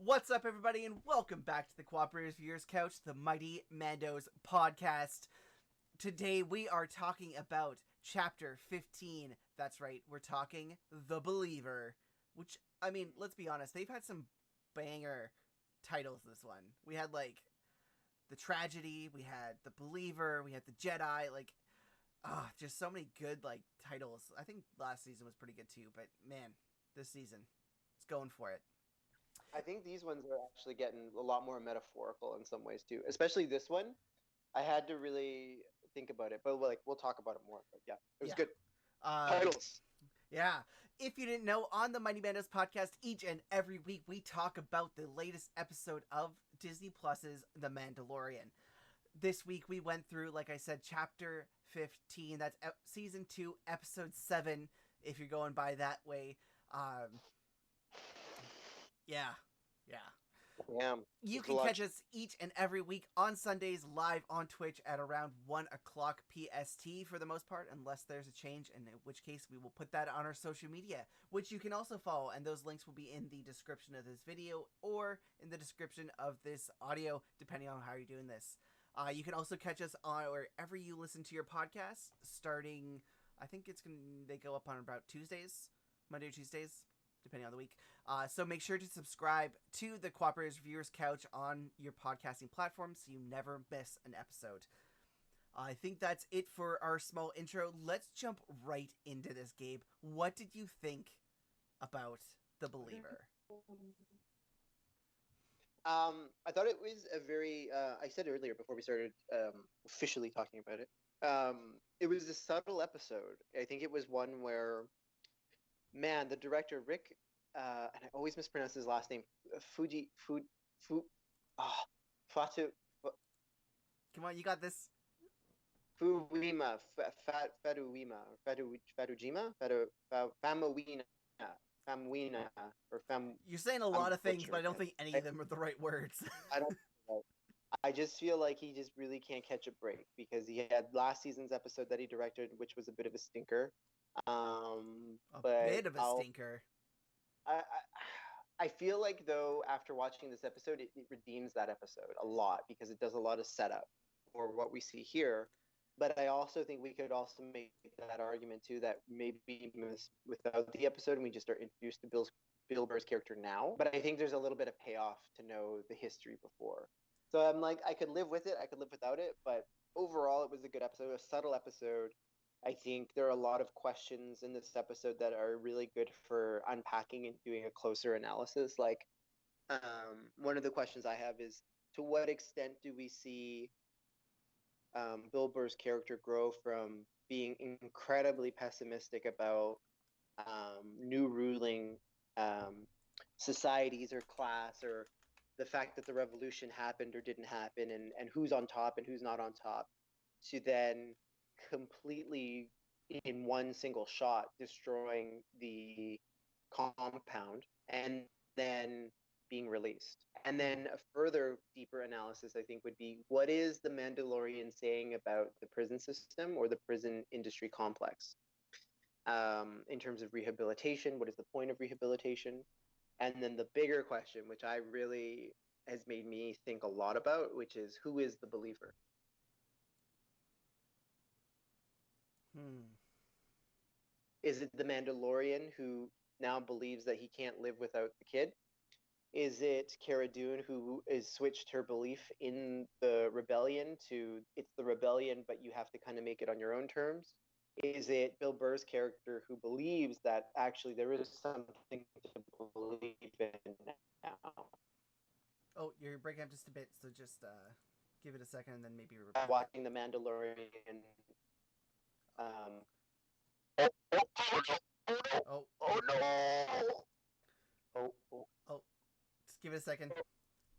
What's up, everybody, and welcome back to the Cooperative Viewers Couch, the Mighty Mandos podcast. Today we are talking about Chapter 15. That's right, we're talking The Believer. Which, I mean, let's be honest, they've had some banger titles this one. We had, The Tragedy, we had The Believer, we had The Jedi, just so many good, titles. I think last season was pretty good too, but man, this season, it's going for it. I think these ones are actually getting a lot more metaphorical in some ways too. Especially this one, I had to really think about it. But we'll talk about it more. But yeah, it was good. Titles. Yeah. If you didn't know, on the Mighty Mandos podcast, each and every week we talk about the latest episode of Disney Plus's The Mandalorian. This week we went through, like I said, Chapter 15. That's Season 2, Episode 7, if you're going by that way. Yeah. Damn. You can catch us each and every week on Sundays live on Twitch at around 1 o'clock PST for the most part, unless there's a change, in which case we will put that on our social media, which you can also follow, and those links will be in the description of this video or in the description of this audio, depending on how you're doing this. You can also catch us on wherever you listen to your podcasts, starting, I think they go up on about Tuesdays, Monday or Tuesdays, depending on the week. So make sure to subscribe to the Cooperative Viewers Couch on your podcasting platform so you never miss an episode. I think that's it for our small intro. Let's jump right into this, Gabe. What did you think about The Believer? I thought it was a very, I said earlier before we started officially talking about it, it was a subtle episode. I think it was one where, man, the director, Rick, and I always mispronounce his last name, Fatu. Come on, you got this. Fuwima, Famawina, or Fam. You're saying a lot of things, but I don't think any of them are the right words. I don't know. I just feel like he just really can't catch a break because he had last season's episode that he directed, which was a bit of a stinker. A bit of a stinker. I feel like, though, after watching this episode, it redeems that episode a lot because it does a lot of setup for what we see here. But I also think we could also make that argument, too, that maybe without the episode and we just are introduced to Bill Burr's character now. But I think there's a little bit of payoff to know the history before. So I'm like, I could live with it. I could live without it. But overall, it was a good episode, a subtle episode. I think there are a lot of questions in this episode that are really good for unpacking and doing a closer analysis. One of the questions I have is, to what extent do we see Bill Burr's character grow from being incredibly pessimistic about new ruling societies or class, or the fact that the revolution happened or didn't happen, and who's on top and who's not on top, to then completely in one single shot destroying the compound and then being released. And then a further deeper analysis, I think, would be, what is the Mandalorian saying about the prison system or the prison industry complex in terms of rehabilitation? What is the point of rehabilitation? And then the bigger question, which I really has made me think a lot about, which is, who is the believer? Is it the Mandalorian who now believes that he can't live without the kid? Is it Cara Dune who is switched her belief in the rebellion to, it's the rebellion, but you have to kind of make it on your own terms? Is it Bill Burr's character who believes that actually there is something to believe in now? Oh, you're breaking up just a bit, so just give it a second and then maybe repeat. Watching the Mandalorian. Oh no! Oh, just give it a second.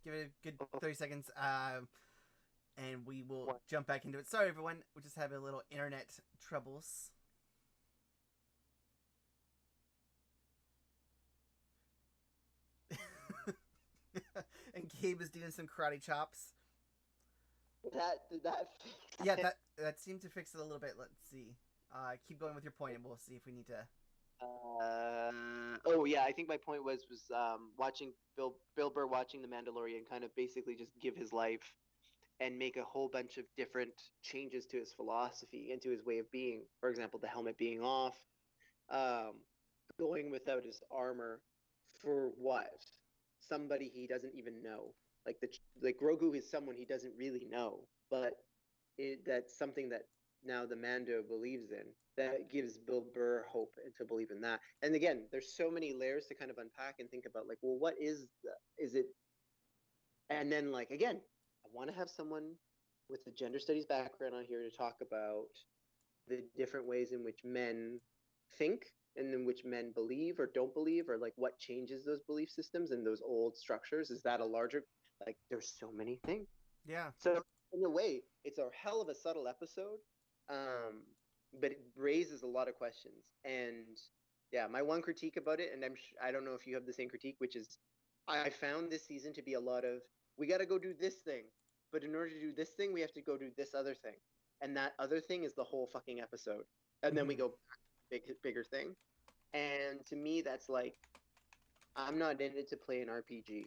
Give it a good 30 seconds, and we will jump back into it. Sorry, everyone. We're just having a little internet troubles. And Gabe is doing some karate chops. Did that fix it? Yeah, that seemed to fix it a little bit. Let's see. Keep going with your point, and we'll see if we need to... Oh yeah, I think my point was watching Bill Burr watching The Mandalorian kind of basically just give his life and make a whole bunch of different changes to his philosophy and to his way of being. For example, the helmet being off, um, going without his armor for what? Somebody he doesn't even know. Like Grogu is someone he doesn't really know, but that's something that now the Mando believes in. That gives Bill Burr hope and to believe in that. And again, there's so many layers to kind of unpack and think about. Like, well, what is it? And then like again, I want to have someone with a gender studies background on here to talk about the different ways in which men think and in which men believe or don't believe, or like what changes those belief systems and those old structures. Is that a larger, like there's so many things. Yeah. So in a way, it's a hell of a subtle episode, um, but it raises a lot of questions. And yeah, my one critique about it, and I don't know if you have the same critique, which is I found this season to be a lot of we got to go do this thing, but in order to do this thing, we have to go do this other thing, and that other thing is the whole fucking episode, and then we Mm-hmm. go bigger thing. And to me, that's like I'm not in it to play an RPG.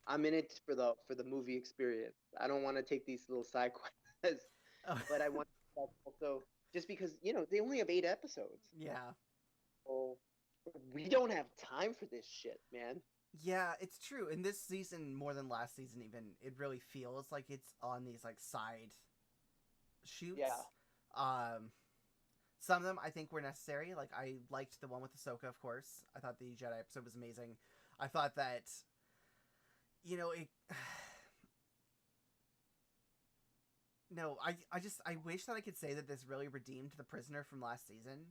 I'm in it for the movie experience. I don't want to take these little side quests, Oh. but I want that also just because they only have 8 episodes. Yeah. So we don't have time for this shit, man. Yeah, it's true. In this season, more than last season, even, it really feels like it's on these like side shoots. Yeah, Some of them I think were necessary. Like I liked the one with Ahsoka, of course. I thought the Jedi episode was amazing. I thought that, it. No, I wish that I could say that this really redeemed the prisoner from last season,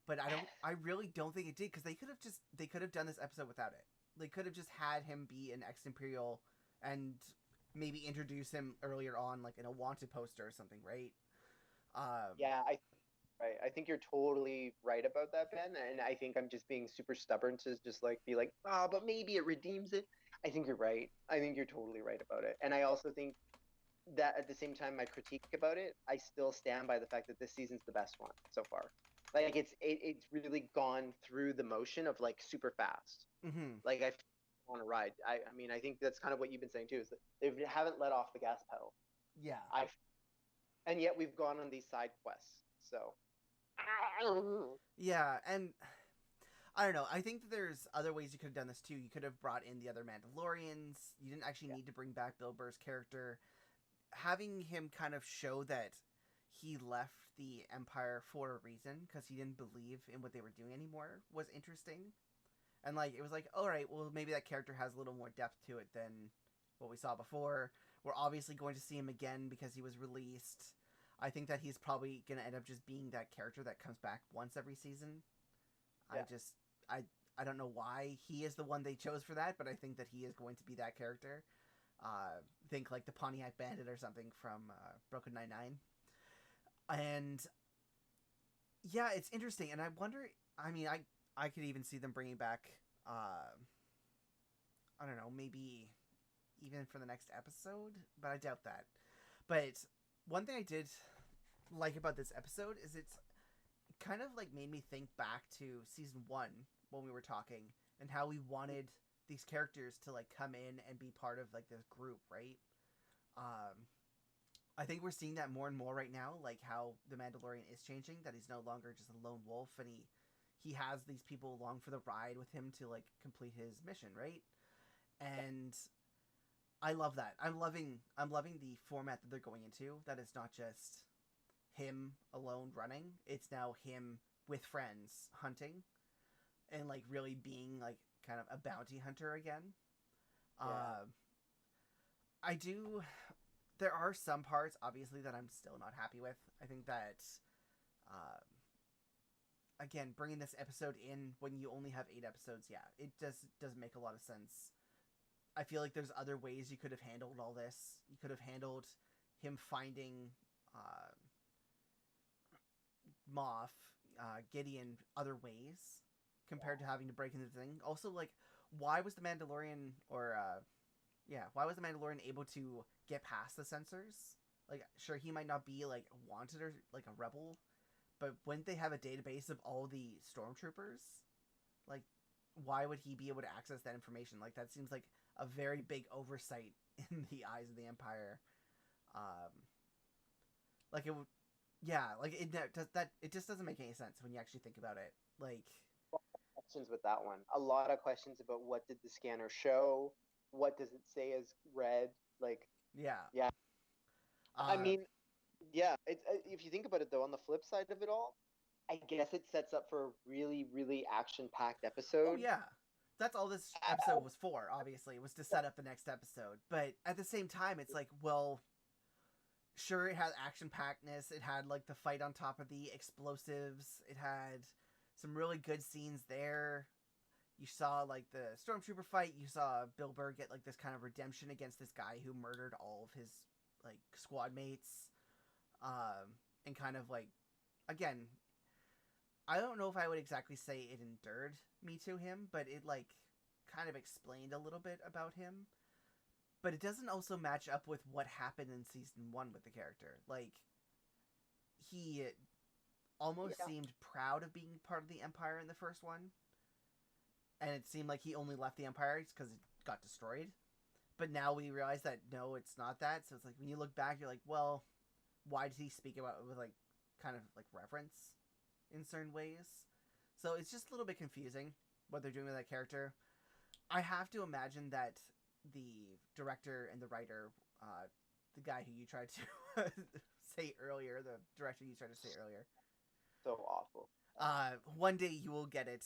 but I really don't think it did because they could have done this episode without it. They could have just had him be an ex Imperial and maybe introduce him earlier on, like in a wanted poster or something, right? Um, yeah, right. I think you're totally right about that, Ben. And I think I'm just being super stubborn to just like be like, but maybe it redeems it. I think you're right. I think you're totally right about it. And I also think that at the same time, my critique about it, I still stand by the fact that this season's the best one so far. Like it's really gone through the motion of like super fast. mm-hmm. Like I on a ride. I mean I think that's kind of what you've been saying too. Is that they haven't let off the gas pedal. Yeah. I and yet we've gone on these side quests. So Yeah, and I don't know. I think that there's other ways you could have done this too. You could have brought in the other Mandalorians. You didn't actually yeah, need to bring back Bill Burr's character. Having him kind of show that he left the Empire for a reason because he didn't believe in what they were doing anymore was interesting. And like it was like, all right, well maybe that character has a little more depth to it than what we saw before. We're obviously going to see him again because he was released. I think that he's probably going to end up just being that character that comes back once every season. I yeah, just I I don't know why he is the one they chose for that, but I think that he is going to be that character. Think like the Pontiac Bandit or something from Broken 99. And yeah, it's interesting, and I wonder. I mean, I could even see them bringing back. I don't know, maybe even for the next episode, but I doubt that. But one thing I did like about this episode is it's kind of like made me think back to season one when we were talking and how we wanted these characters to like come in and be part of like this group, right? Um, I think we're seeing that more and more right now, like how the Mandalorian is changing, that he's no longer just a lone wolf and he has these people along for the ride with him to like complete his mission, right? And I love that. I'm loving the format that they're going into. That it's not just him alone running. It's now him with friends hunting and like really being like kind of a bounty hunter again. yeah, Uh, I do. There are some parts, obviously, that I'm still not happy with. I think that, uh, again, bringing this episode in when you only have 8 episodes, yeah, it does make a lot of sense. I feel like there's other ways you could have handled all this. You could have handled him finding uh, Moff, Gideon, other ways compared to having to break into the thing. Also, like, why was the Mandalorian why was the Mandalorian able to get past the sensors? Like, sure, he might not be like wanted or like a rebel, but wouldn't they have a database of all the stormtroopers? Like, why would he be able to access that information? Like, that seems like a very big oversight in the eyes of the Empire. Like it would, yeah, like it just doesn't make any sense when you actually think about it. Like, questions with that one. A lot of questions about what did the scanner show? What does it say as red? Like, yeah, yeah. I mean, yeah. It's if you think about it though, on the flip side of it all, I guess it sets up for a really, really action-packed oh episode. yeah, that's all this episode was for. Obviously, was to set up the next episode. But at the same time, it's like, well, sure, it had action packedness. It had like the fight on top of the explosives. It had some really good scenes there. You saw like the stormtrooper fight. You saw Bill Burr get like this kind of redemption against this guy who murdered all of his like squad mates, and kind of like, again, I don't know if I would exactly say it endeared me to him, but it like kind of explained a little bit about him. But it doesn't also match up with what happened in season 1 with the character. Like, he almost seemed proud of being part of the Empire in the first one, and it seemed like he only left the Empire because it got destroyed. But now we realize that no, it's not that. So it's like when you look back, you're like, well, why did he speak about it with like kind of like reverence in certain ways? So it's just a little bit confusing what they're doing with that character. I have to imagine that the director and the writer, the guy who you tried to say earlier, the director you tried to say earlier, so awful. One day you will get it.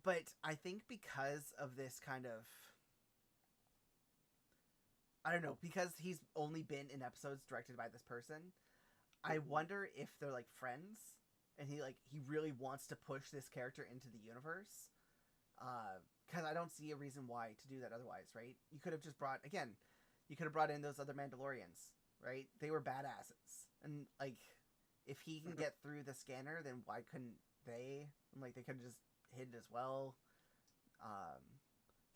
But I think because of this kind of, I don't know, because he's only been in episodes directed by this person, I wonder if they're like friends, and he really wants to push this character into the universe. Because I don't see a reason why to do that otherwise, right? You could have just brought in those other Mandalorians, right? They were badasses, and like, if he can get through the scanner, then why couldn't they? And like, they could have just hid as well.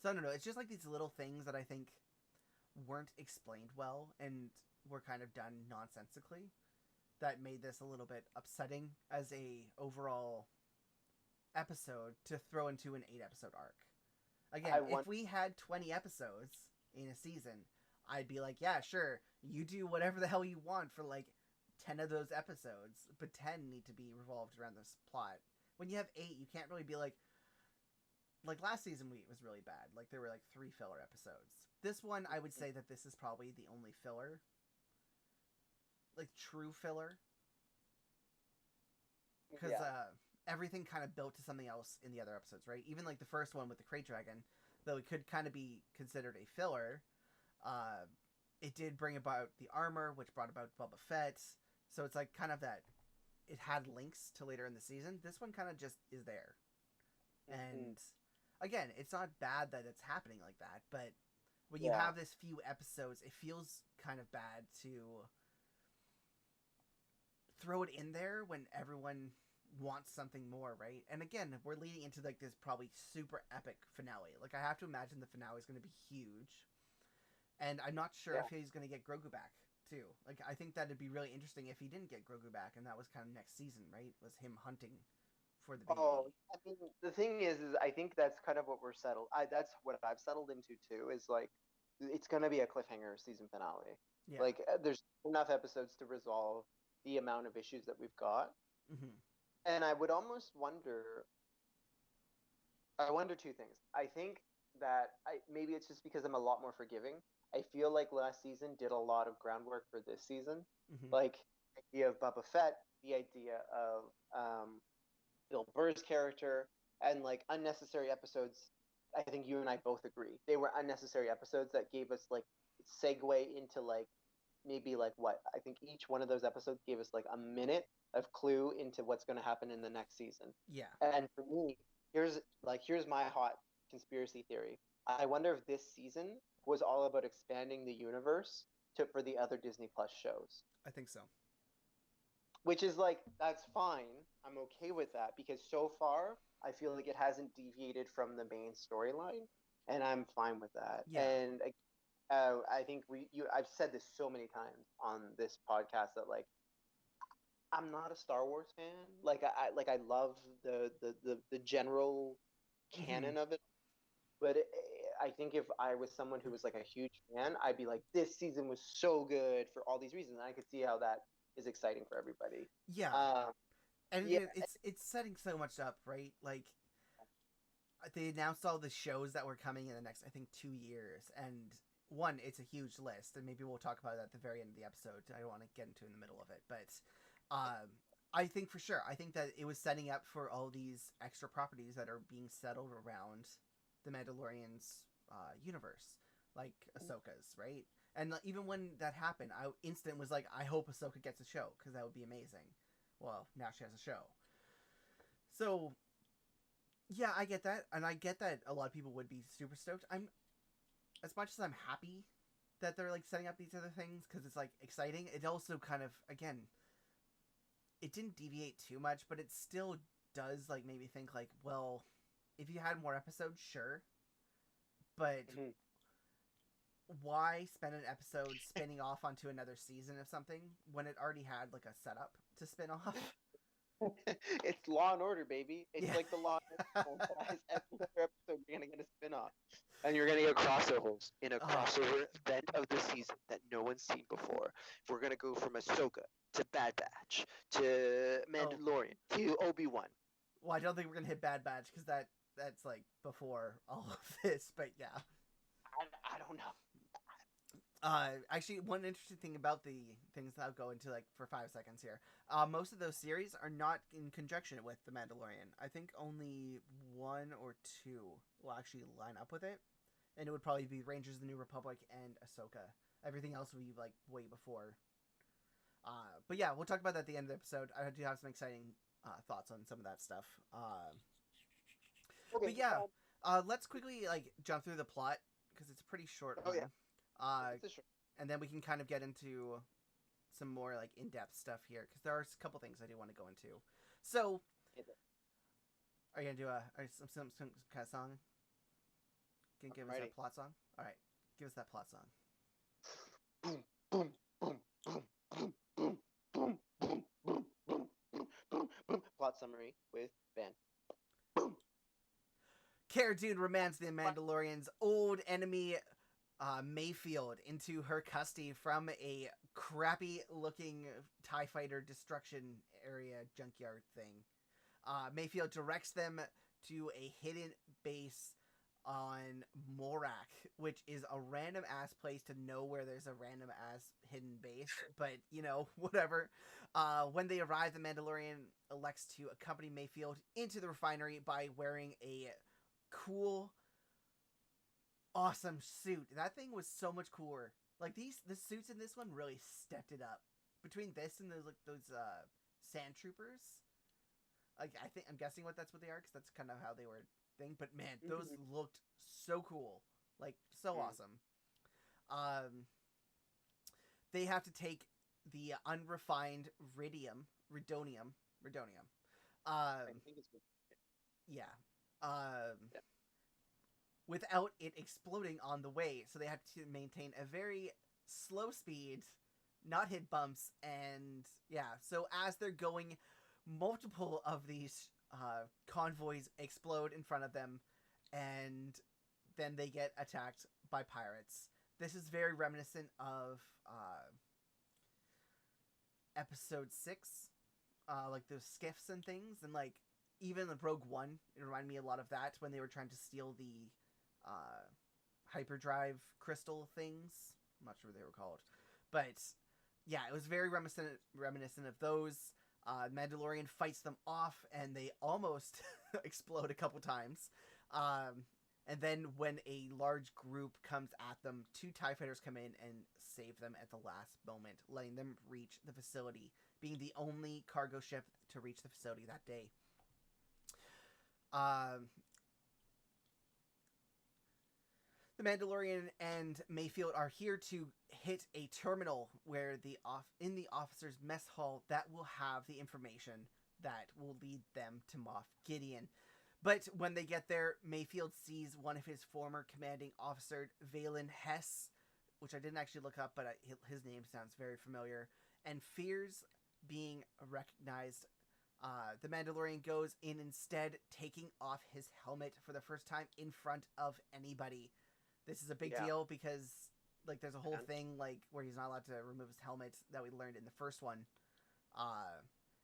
So I don't know. It's just like these little things that I think weren't explained well and were kind of done nonsensically that made this a little bit upsetting as a overall episode to throw into an 8-episode arc. Again, if we had 20 episodes in a season, I'd be like, yeah, sure, you do whatever the hell you want for like 10 of those episodes, but 10 need to be revolved around this plot. When you have 8, you can't really be like last season was really bad. Like, there were like 3 filler episodes. This one, I would say that this is probably the only filler. Like, true filler. Because everything kind of built to something else in the other episodes, right? Even like the first one with the Krayt Dragon, though it could kind of be considered a filler, it did bring about the armor, which brought about Boba Fett. So it's like kind of that it had links to later in the season. This one kind of just is there. And again, it's not bad that it's happening like that, but when you have this few episodes, it feels kind of bad to throw it in there when everyone wants something more, right? And again, we're leading into like this probably super epic finale. Like, I have to imagine the finale is going to be huge. And I'm not sure if he's going to get Grogu back too. Like, I think that'd be really interesting if he didn't get Grogu back, and that was kind of next season, right? Was him hunting for the baby. Oh, I mean, the thing is I think that's kind of what we're settled. That's what I've settled into too. Is like, it's gonna be a cliffhanger season finale. Yeah. Like, there's enough episodes to resolve the amount of issues that we've got, and I would almost wonder. I wonder 2 things. I think that maybe it's just because I'm a lot more forgiving. I feel like last season did a lot of groundwork for this season. Like, the idea of Boba Fett, the idea of Bill Burr's character, and like unnecessary episodes. I think you and I both agree they were unnecessary episodes that gave us like segue into like maybe like what I think each one of those episodes gave us like a minute of clue into what's going to happen in the next season. Yeah. And for me, here's my hot conspiracy theory. I wonder if this season was all about expanding the universe for the other Disney Plus shows. I think so. Which is like, that's fine. I'm okay with that because so far I feel like it hasn't deviated from the main storyline, and I'm fine with that. Yeah. And I think I've said this so many times on this podcast that like I'm not a Star Wars fan. I love the general Mm-hmm. canon of it, but I think if I was someone who was like a huge fan, I'd be like, this season was so good for all these reasons, and I could see how that is exciting for everybody. Yeah, Um, and yeah, again, it's setting so much up, right? Like they announced all the shows that were coming in the next, I think, 2 years, and one, it's a huge list, and maybe we'll talk about it at the very end of the episode. I don't want to get into it in the middle of it, but I think for sure, I think that it was setting up for all these extra properties that are being settled around the Mandalorian's universe, like Ahsoka's, right? And even when that happened, I instant was like, I hope Ahsoka gets a show because that would be amazing. Well, now she has a show, so yeah, I get that, and I get that a lot of people would be super stoked. I'm as much as I'm happy that they're like setting up these other things because it's like exciting. It also kind of again, it didn't deviate too much, but it still does like make me think like, well, if you had more episodes, sure, but mhm. why spend an episode spinning off onto another season of something when it already had like a setup to spin off? It's Law and Order, baby. It's Yeah. like the Law and Order franchise. Every other episode, you're gonna get a spin-off, and you're gonna get crossovers in a Oh, crossover event of the season that no one's seen before. We're gonna go from Ahsoka to Bad Batch to oh. Mandalorian to Obi-Wan. Well, I don't think we're gonna hit Bad Batch because that's like before all of this. But yeah, I don't know. actually, one interesting thing about the things that I'll go into like for 5 seconds here. Most of those series are not in conjunction with the Mandalorian. I think only one or two will actually line up with it, and it would probably be Rangers of the New Republic and Ahsoka. Everything else would be like way before. But yeah, we'll talk about that at the end of the episode. I do have some exciting thoughts on some of that stuff. Okay. But yeah, let's quickly like jump through the plot because it's a pretty short Oh yeah, one. Uh, it's a short. and then we can kind of get into some more like in-depth stuff here because there are a couple things I do want to go into. So, are you gonna do some kind of song? Can you give us Ready. that plot song? All right, give us that plot song. Boom, boom, boom, boom, boom, boom, boom, boom, boom, boom, boom, boom, boom. Plot summary with Ben. Boom. Cara Dune remands the Mandalorian's old enemy Mayfield into her custody from a crappy looking TIE fighter destruction area junkyard thing. Mayfield directs them to a hidden base on Morak, which is a random ass place to know where there's a random ass hidden base, but you know, whatever. When they arrive, the Mandalorian elects to accompany Mayfield into the refinery by wearing a cool, awesome suit. That thing was so much cooler. Like the suits in this one really stepped it up. Between this and those sand troopers, like I'm guessing that's what they are because that's kind of how they were thing. But man, those looked so cool, like so awesome. They have to take the unrefined ridonium. I think it's good. Yeah. Without it exploding on the way. So they had to maintain a very slow speed, not hit bumps, and yeah. So as they're going, multiple of these convoys explode in front of them, and then they get attacked by pirates. This is very reminiscent of episode 6, like those skiffs and things, and like even the Rogue One. It reminded me a lot of that when they were trying to steal the hyperdrive crystal things. I'm not sure what they were called, but yeah, it was very reminiscent of those. Mandalorian fights them off, and they almost explode a couple times. And then when a large group comes at them, 2 TIE fighters come in and save them at the last moment, letting them reach the facility, being the only cargo ship to reach the facility that day. The Mandalorian and Mayfield are here to hit a terminal where in the officers' mess hall that will have the information that will lead them to Moff Gideon. But when they get there, Mayfield sees one of his former commanding officer, Valen Hess, which I didn't actually look up, but his name sounds very familiar, and fears being recognized. The Mandalorian goes in instead, taking off his helmet for the first time in front of anybody. This is a big deal because like there's a whole thing like where he's not allowed to remove his helmet that we learned in the first one.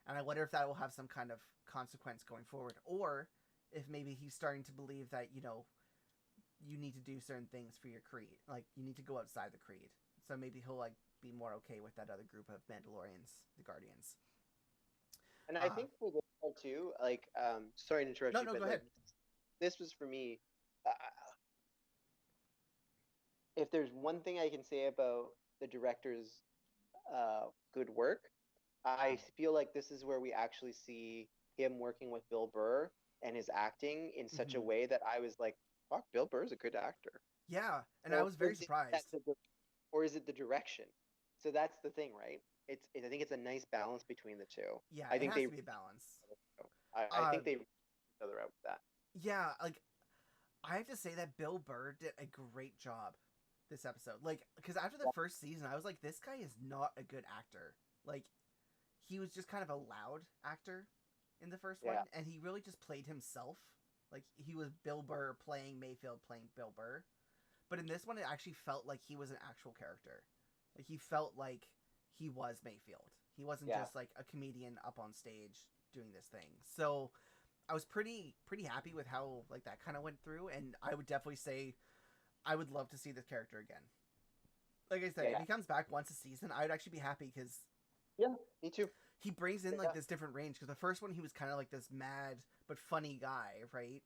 And I wonder if that will have some kind of consequence going forward, or if maybe he's starting to believe that you need to do certain things for your creed, like you need to go outside the creed. So maybe he'll like be more okay with that other group of Mandalorians, the Guardians. And I think for this part too, like, sorry to interrupt you, No, but go like, ahead. this was for me. If there's one thing I can say about the director's good work, I feel like this is where we actually see him working with Bill Burr and his acting in such a way that I was like, fuck, Bill Burr's a good actor. Yeah, and I was very surprised. Or is it the direction? So that's the thing, right? I think it's a nice balance between the two. Yeah, I think it has to be a balance. I think they each other out with that. Yeah, like I have to say that Bill Burr did a great job this episode. Like, because after the first season, I was like, this guy is not a good actor. Like, he was just kind of a loud actor in the first one, and he really just played himself. Like, he was Bill Burr playing Mayfield playing Bill Burr. But in this one, it actually felt like he was an actual character. Like, he felt like he was Mayfield. He wasn't just like a comedian up on stage doing this thing. So I was pretty happy with how like that kind of went through, and I would definitely say I would love to see this character again. Like I said, if he comes back once a season, I would actually be happy because me too. He brings in like this different range because the first one he was kind of like this mad but funny guy, right?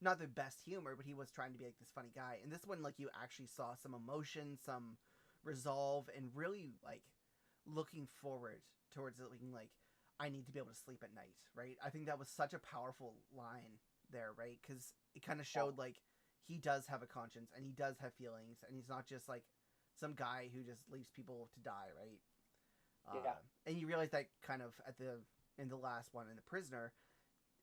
Not the best humor, but he was trying to be like this funny guy. And this one, like you actually saw some emotion, some resolve, and really like looking forward towards it, like I need to be able to sleep at night, right? I think that was such a powerful line there, right? Because it kind of showed like he does have a conscience and he does have feelings, and he's not just like some guy who just leaves people to die, right? And you realize that kind of in the last one, in The Prisoner,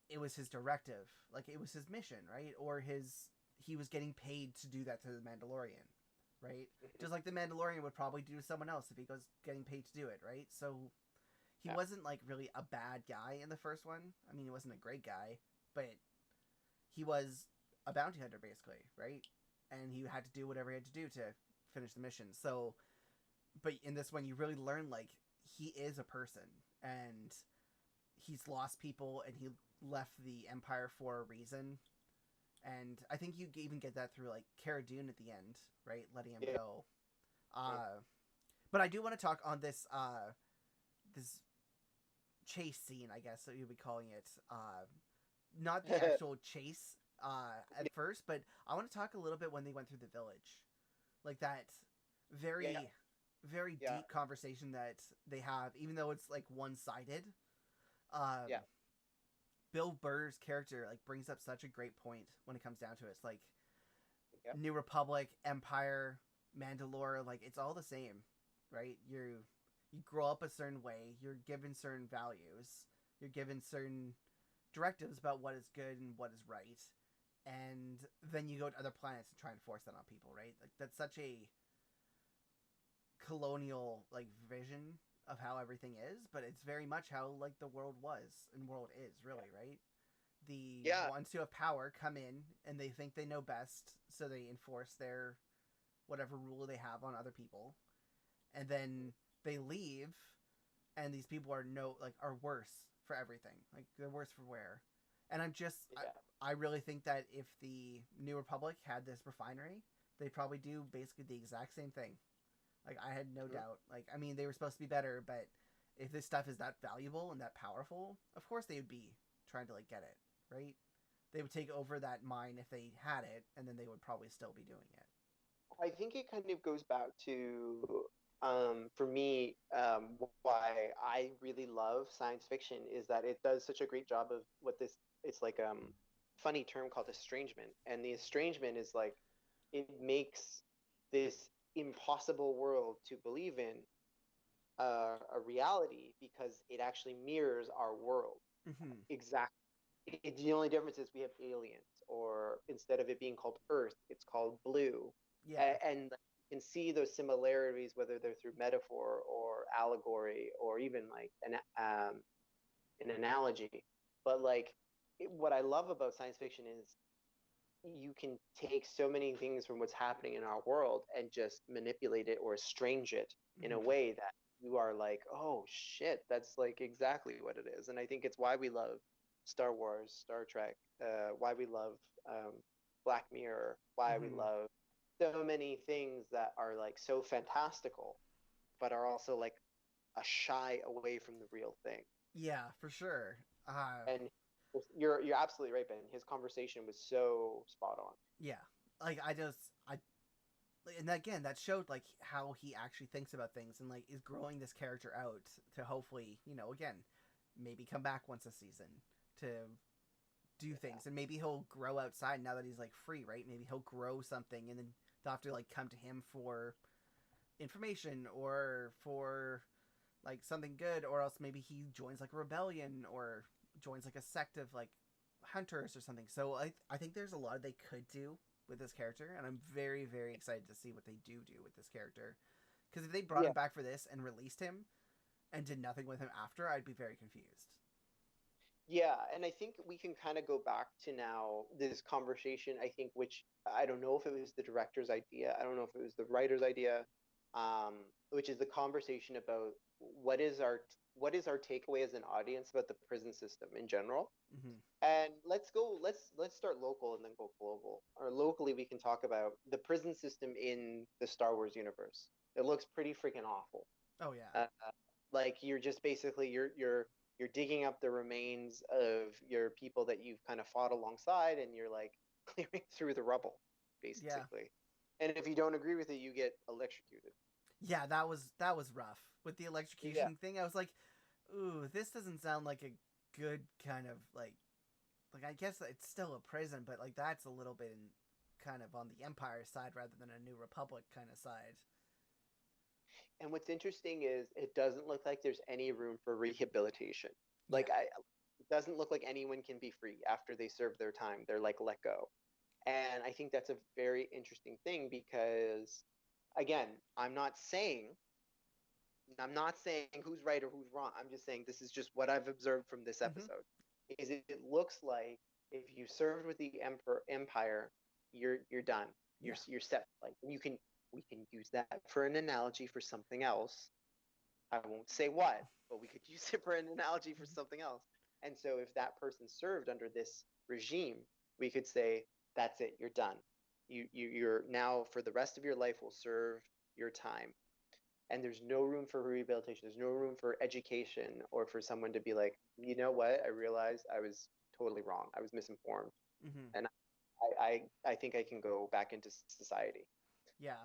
it was his directive, like it was his mission, right? Or he was getting paid to do that to the Mandalorian, right? Just like the Mandalorian would probably do to someone else if he was getting paid to do it, right? So he wasn't like really a bad guy in the first one. I mean, he wasn't a great guy, but he was a bounty hunter basically, right? And he had to do whatever he had to do to finish the mission. So, but in this one, you really learn like he is a person, and he's lost people, and he left the Empire for a reason. And I think you even get that through like Cara Dune at the end, right? Letting him go. But I do want to talk on this this chase scene, I guess that you'd be calling it. Not the actual chase at first, but I want to talk a little bit when they went through the village. Like that very very deep conversation that they have, even though it's like one-sided. Bill Burr's character like brings up such a great point when it comes down to it. It's like New Republic, Empire, Mandalore, like it's all the same, right? You grow up a certain way, you're given certain values, you're given certain directives about what is good and what is right, and then you go to other planets and try and force that on people, right? Like that's such a colonial like vision of how everything is, but it's very much how like the world was and world is really, right? The ones who have power come in and they think they know best, so they enforce their whatever rule they have on other people, and then they leave, and these people are are worse for everything. Like they're worse for wear. And I really think that if the New Republic had this refinery, they'd probably do basically the exact same thing. Like, I had no doubt. Like, I mean, they were supposed to be better, but if this stuff is that valuable and that powerful, of course they would be trying to, like, get it, right? They would take over that mine if they had it, and then they would probably still be doing it. I think it kind of goes back to, for me, why I really love science fiction is that it does such a great job of it's like funny term called estrangement. And the estrangement is like, it makes this impossible world to believe in a reality because it actually mirrors our world. Exactly. The only difference is we have aliens, or instead of it being called Earth, it's called Blue. And can see those similarities, whether they're through metaphor or allegory or even like an analogy. But like, what I love about science fiction is you can take so many things from what's happening in our world and just manipulate it or estrange it in a Mhm. way that you are like, oh shit, that's like exactly what it is. And I think it's why we love Star Wars, Star Trek, why we love um, Black Mirror, why we Mhm. love so many things that are like so fantastical, but are also like a shy away from the real thing. Yeah, for sure. And you're absolutely right, Ben. His conversation was so spot on. Yeah. Like I and again that showed like how he actually thinks about things and like is growing this character out to hopefully, again, maybe come back once a season to do things, and maybe he'll grow outside now that he's like free, right? Maybe he'll grow something and then they'll have to like come to him for information or for like something good, or else maybe he joins like a rebellion or joins like a sect of like hunters or something. So I think there's a lot they could do with this character, and I'm very very excited to see what they do with this character. Because if they brought Yeah, him back for this and released him and did nothing with him after, I'd be very confused. yeah, and I think we can kind of go back to now this conversation. I think, which I don't know if it was the director's idea, I don't know if it was the writer's idea, which is the conversation about what is our what is our takeaway as an audience about the prison system in general. Mm-hmm. And let's start local and then go global. Or locally, we can talk about the prison system in the Star Wars universe. It looks pretty freaking awful. Oh yeah. Like you're just basically you're digging up the remains of your people that you've kind of fought alongside, and you're like clearing through the rubble, Yeah. basically. And if you don't agree with it, you get electrocuted. Yeah, that was rough with the Yeah, electrocution thing. I was like, ooh, this doesn't sound like a good kind of like I guess it's still a prison, but like that's a little bit in kind of on the Empire side rather than a New Republic kind of side. and what's interesting is it doesn't look like there's any room for rehabilitation. Yeah. Like it doesn't look like anyone can be free after they serve their time. They're like let go. And I think that's a very interesting thing because, again, I'm not saying who's right or who's wrong. I'm just saying this is just what I've observed from this Mm-hmm. episode. Is it looks like if you served with the empire, you're done. Yeah. You're set. Like you can we can use that for an analogy for something else. I won't say what, but we could use it for an analogy for something else. And so if that person served under this regime, we could say that's it. You're done. You're now for the rest of your life will serve your time, and there's no room for rehabilitation. There's no room for education or for someone to be like, you know what, I realized I was totally wrong, I was misinformed, Mm-hmm. and I think I can go back into society. Yeah.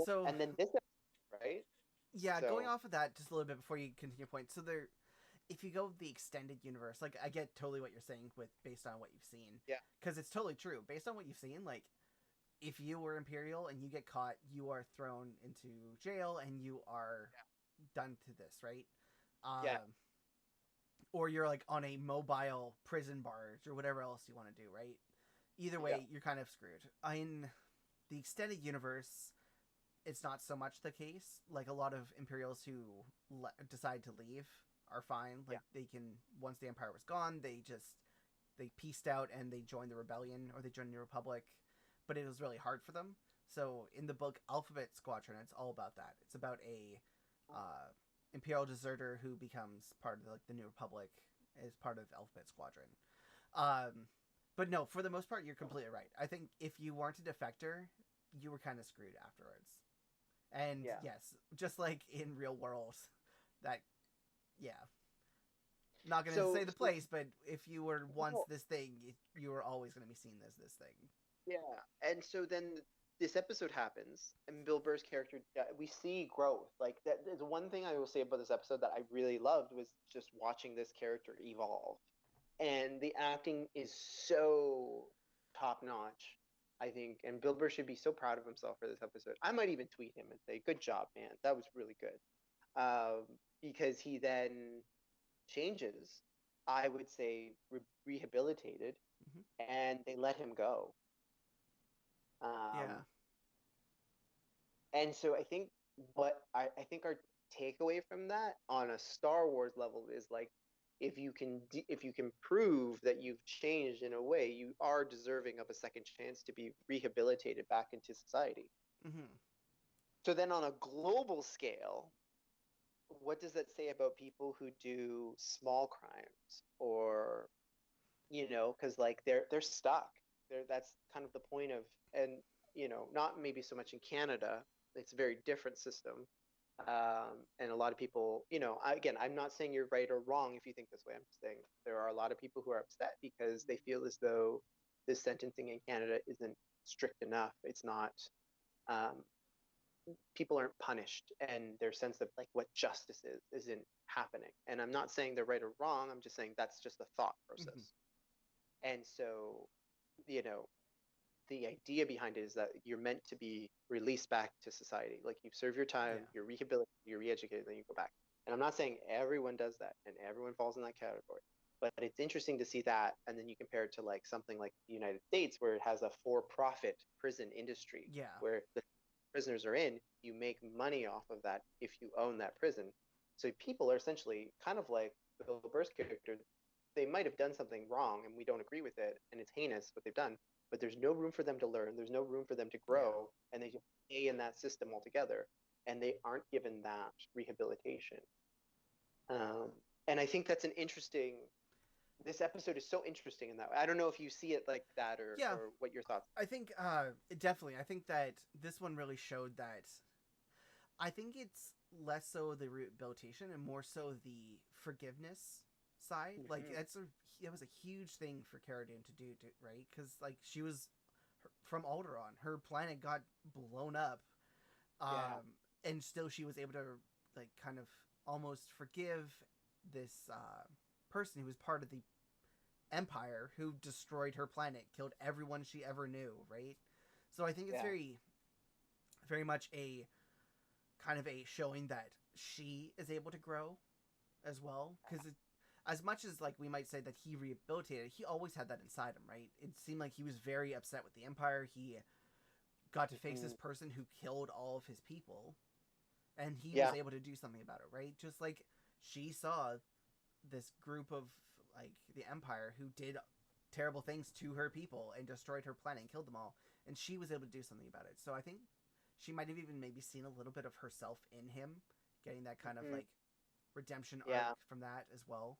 So And then this episode, right? yeah, going So off of that just a little bit before you continue your point. So there, if you go the extended universe, like I get totally what you're saying with based on what you've seen, yeah, because it's totally true based on what you've seen. Like if you were Imperial and you get caught, you are thrown into jail and you are done to this, right? yeah, Or you're like on a mobile prison barge or whatever else you want to do, right? Either yeah, way, you're kind of screwed. In the extended universe, it's not so much the case. Like a lot of Imperials who decide to leave are fine. yeah, Like they can, once the Empire was gone, they pieced out and they joined the rebellion or they joined the Republic, but it was really hard for them. So in the book Alphabet Squadron, it's all about that. It's about a Imperial deserter who becomes part of like the New Republic as part of Alphabet Squadron. Um, but no, for the most part, you're completely right. I think if you weren't a defector, you were kind of screwed afterwards. And yeah. yes, just like in real world, that yeah, not gonna say the So place, but if you were once no, this thing, you were always gonna be seen as this thing. yeah, and so then this episode happens, and Bill Burr's character, we see growth. Like that is one thing I will say about this episode that I really loved was just watching this character evolve, and the acting is so top notch. I think, and Bill Burr should be so proud of himself for this episode. I might even tweet him and say, "Good job, man. That was really good." Because he then changes, I would say, rehabilitated, Mm-hmm. and they let him go. Yeah, Um, And so I think I think our takeaway from that on a Star Wars level is like, if you can prove that you've changed in a way, you are deserving of a second chance to be rehabilitated back into society. Mm-hmm. So then on a global scale, what does that say about people who do small crimes, or because like they're stuck. That's kind of the point of, and not maybe so much in Canada. It's a very different system. And a lot of people, again, I'm not saying you're right or wrong if you think this way. I'm just saying there are a lot of people who are upset because they feel as though the sentencing in Canada isn't strict enough. It's not, um, people aren't punished, and their sense of like what justice is isn't happening. And I'm not saying they're right or wrong. I'm just saying that's just a thought Mm-hmm. process. And so, you know, the idea behind it is that you're meant to be released back to society. Like you serve your time, Yeah. you're rehabilitated, you're re-educated, then you go back. And I'm not saying everyone does that and everyone falls in that category, but it's interesting to see that. And then you compare it to like something like the United States, where it has a for-profit prison industry, Yeah. where the prisoners are in, you make money off of that if you own that prison. So people are essentially kind of like Bill Burr's character. They might have done something wrong and we don't agree with it and it's heinous what they've done, but there's no room for them to learn. There's no room for them to Yeah. grow, and they just stay in that system altogether, and they aren't given that rehabilitation. Um, and I think that's an interesting. This episode is so interesting in that way. I don't know if you see it like that, Yeah. or what your thoughts. I think definitely. I think that this one really showed that. I think it's less so the rehabilitation and more so the forgiveness side. Like Mm-hmm. that was a huge thing for Cara Dune to do, right? Because like she was from Alderaan, her planet got blown up, Yeah, and still she was able to like kind of almost forgive this person who was part of the Empire who destroyed her planet, killed everyone she ever knew, right? So I think it's yeah, very much a kind of a showing that she is able to grow as well. Because as much as like we might say that he rehabilitated, he always had that inside him, right? It seemed like he was very upset with the Empire. He got to face mm-hmm. this person who killed all of his people, and he was Yeah, able to do something about it, right? Just like she saw this group of like the Empire who did terrible things to her people and destroyed her planet and killed them all, and she was able to do something about it. So I think she might have even maybe seen a little bit of herself in him, getting that kind of mm-hmm. like redemption arc Yeah. from that as well.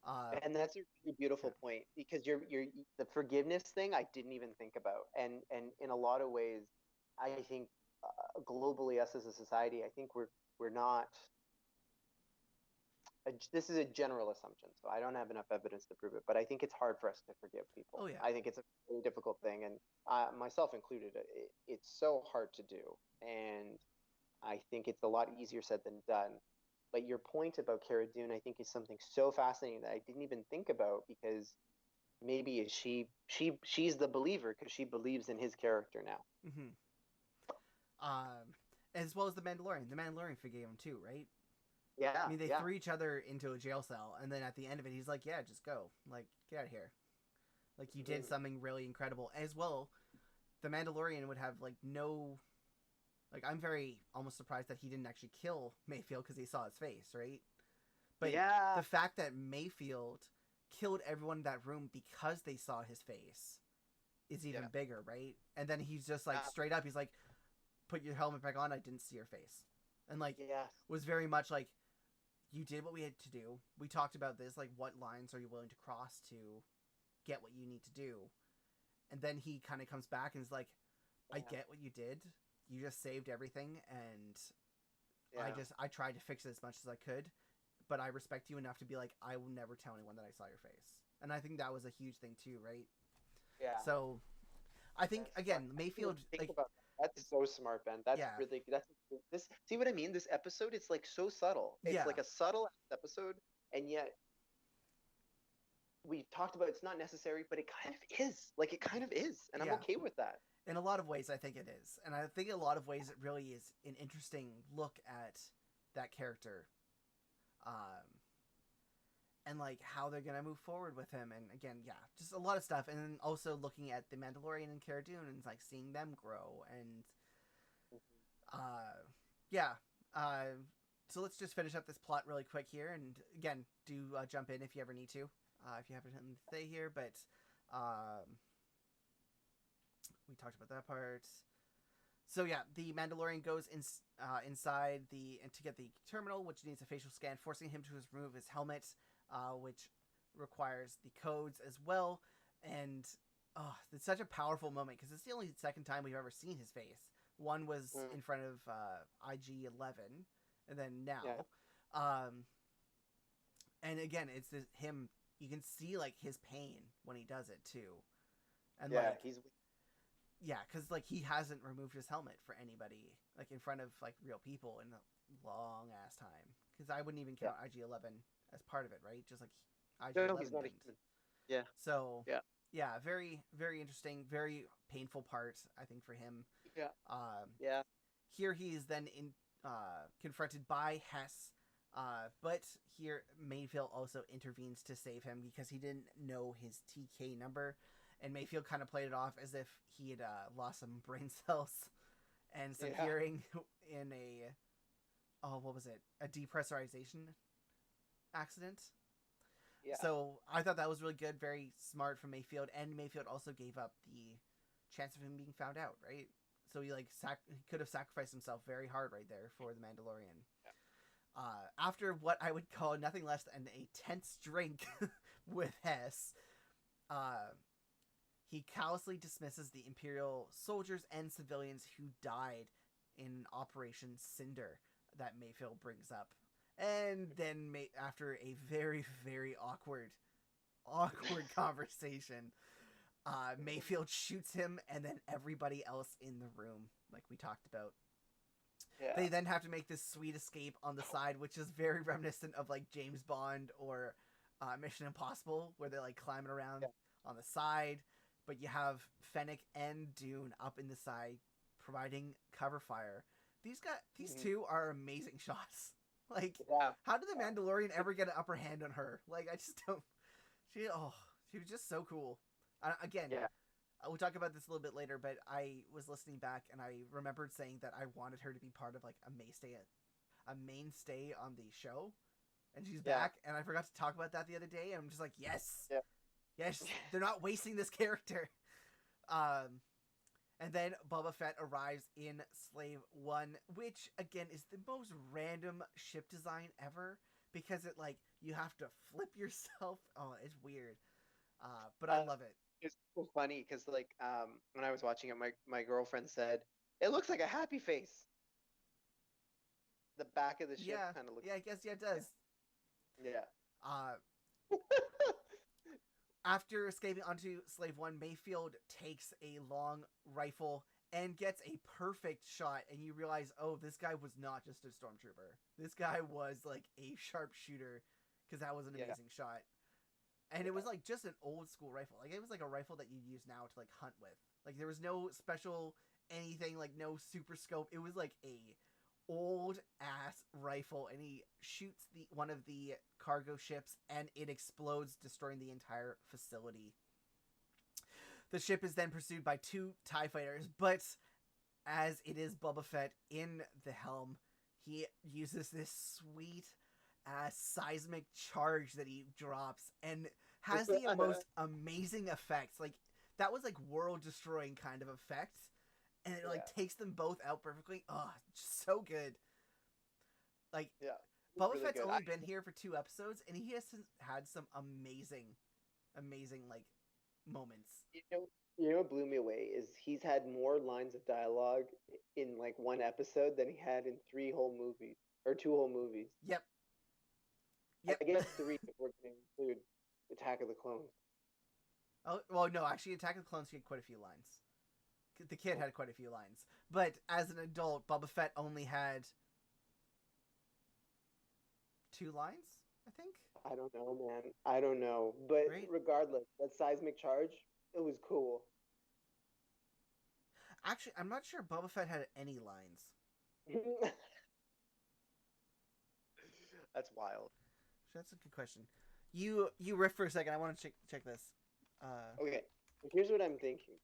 Uh, And that's a really yeah, beautiful point, because you're the forgiveness thing I didn't even think about, and in a lot of ways, I think globally, us as a society, I think we're not. This is a general assumption, so I don't have enough evidence to prove it, but I think it's hard for us to forgive oh people. yeah, I think it's a really difficult thing, and myself included, it's so hard to do, and I think it's a lot easier said than done. But your point about Cara Dune, I think, is something so fascinating that I didn't even think about, because maybe she's the believer because she believes in his character now. mm-hmm. As well as the Mandalorian. The Mandalorian forgave him too, right? I Yeah, mean, they yeah. threw each other into a jail cell, and then at the end of it, he's like, "Yeah, just go. Like, get out of here. Like, you did Mm-hmm. something really incredible." As well, the Mandalorian would have like no. Like, I'm very almost surprised that he didn't actually kill Mayfield because he saw his face, right? But Yeah, the fact that Mayfield killed everyone in that room because they saw his face is even yeah, bigger, right? And then he's just like yeah, straight up, he's like, "Put your helmet back on. I didn't see your face," and like yes, was very much like, "You did what we had to do. We talked about this. Like, what lines are you willing to cross to get what you need to do?" And then he kind of comes back and is like, "I yeah, get what you did. You just saved everything, and yeah, I tried to fix it as much as I could, but I respect you enough to be like, I will never tell anyone that I saw your face." And I think that was a huge thing too, right? yeah. So I think That's smart. again, I didn't even Mayfield, think like, about that. That's so smart, Ben. That's yeah, really that's this. See what I mean? This episode, it's like so subtle. It's yeah, like a subtle episode, and yet we talked about it's not necessary, but it kind of is. Like it kind of is, and I'm yeah. okay with that. In a lot of ways, I think it is, and I think in a lot of ways, it really is an interesting look at that character, um, and like how they're gonna move forward with him. And again, yeah, just a lot of stuff, and then also looking at the Mandalorian and Cara Dune, and like seeing them grow, and Yeah. So let's just finish up this plot really quick here, and again, do jump in if you ever need to, if you have anything to say here. But we talked about that part. So yeah, the Mandalorian goes inside to get the terminal, which needs a facial scan, forcing him to remove his helmet, which requires the codes as well. And it's such a powerful moment because it's the only second time we've ever seen his face. One was in front of IG-11, and then now. Yeah. And again, it's him. You can see like his pain when he does it too, and yeah, like he's yeah, because like he hasn't removed his helmet for anybody like in front of like real people in a long ass time. Because I wouldn't even count IG-11 as part of it, right? Just like IG-11 he's not didn't. Yeah. So yeah, very very interesting, very painful part I think for him. Yeah. Here he is then confronted by Hess. But here Mayfield also intervenes to save him because he didn't know his TK number, and Mayfield kind of played it off as if he had lost some brain cells and some hearing in what was it? A depressurization accident. Yeah. So I thought that was really good, very smart from Mayfield, and Mayfield also gave up the chance of him being found out, right? So he like he could have sacrificed himself very hard right there for the Mandalorian. After what I would call nothing less than a tense drink with Hess, he callously dismisses the Imperial soldiers and civilians who died in Operation Cinder that Mayfield brings up. And then after a very, very awkward conversation, Mayfield shoots him and then everybody else in the room, like we talked about. Yeah. They then have to make this sweet escape on the side, which is very reminiscent of like James Bond or Mission Impossible, where they're like climbing around on the side. But you have Fennec and Dune up in the side, providing cover fire. These two are amazing shots. Like, how did the Mandalorian ever get an upper hand on her? Like, I just don't. She was just so cool. Again. We'll talk about this a little bit later, but I was listening back and I remembered saying that I wanted her to be part of like a mainstay on the show, and she's back. And I forgot to talk about that the other day. And I'm just like, yes, they're not wasting this character. And then Boba Fett arrives in Slave One, which again is the most random ship design ever because it like you have to flip yourself. Oh, it's weird, but I love it. It's so funny because like when I was watching it, my girlfriend said it looks like a happy face. The back of the ship kind of looks. Yeah, I guess it does. Yeah. After escaping onto Slave One, Mayfield takes a long rifle and gets a perfect shot, and you realize, oh, this guy was not just a stormtrooper. This guy was like a sharpshooter because that was an amazing shot. And it was like just an old school rifle. Like it was like a rifle that you'd use now to like hunt with. Like there was no special anything, like no super scope. It was like a old ass rifle, and he shoots one of the cargo ships and it explodes, destroying the entire facility. The ship is then pursued by 2 TIE fighters, but as it is Boba Fett in the helm, he uses this sweet seismic charge that he drops and has the most amazing effects. Like that was like world destroying kind of effect, and it like takes them both out perfectly. Oh, just so good. Like Boba really Fett's only been here for 2 episodes, and he has had some amazing like moments. You know what blew me away is he's had more lines of dialogue in like 1 episode than he had in 3 whole movies or 2 whole movies. Yep. I guess 3 if we're going to include Attack of the Clones. Oh well, no, actually, Attack of the Clones he had quite a few lines. The kid had quite a few lines, but as an adult, Boba Fett only had 2 lines, I think. I don't know, man. I don't know, but regardless, that seismic charge, it was cool. Actually, I'm not sure Boba Fett had any lines. That's wild. That's a good question. You riff for a second. I want to check this. Okay, here's what I'm thinking.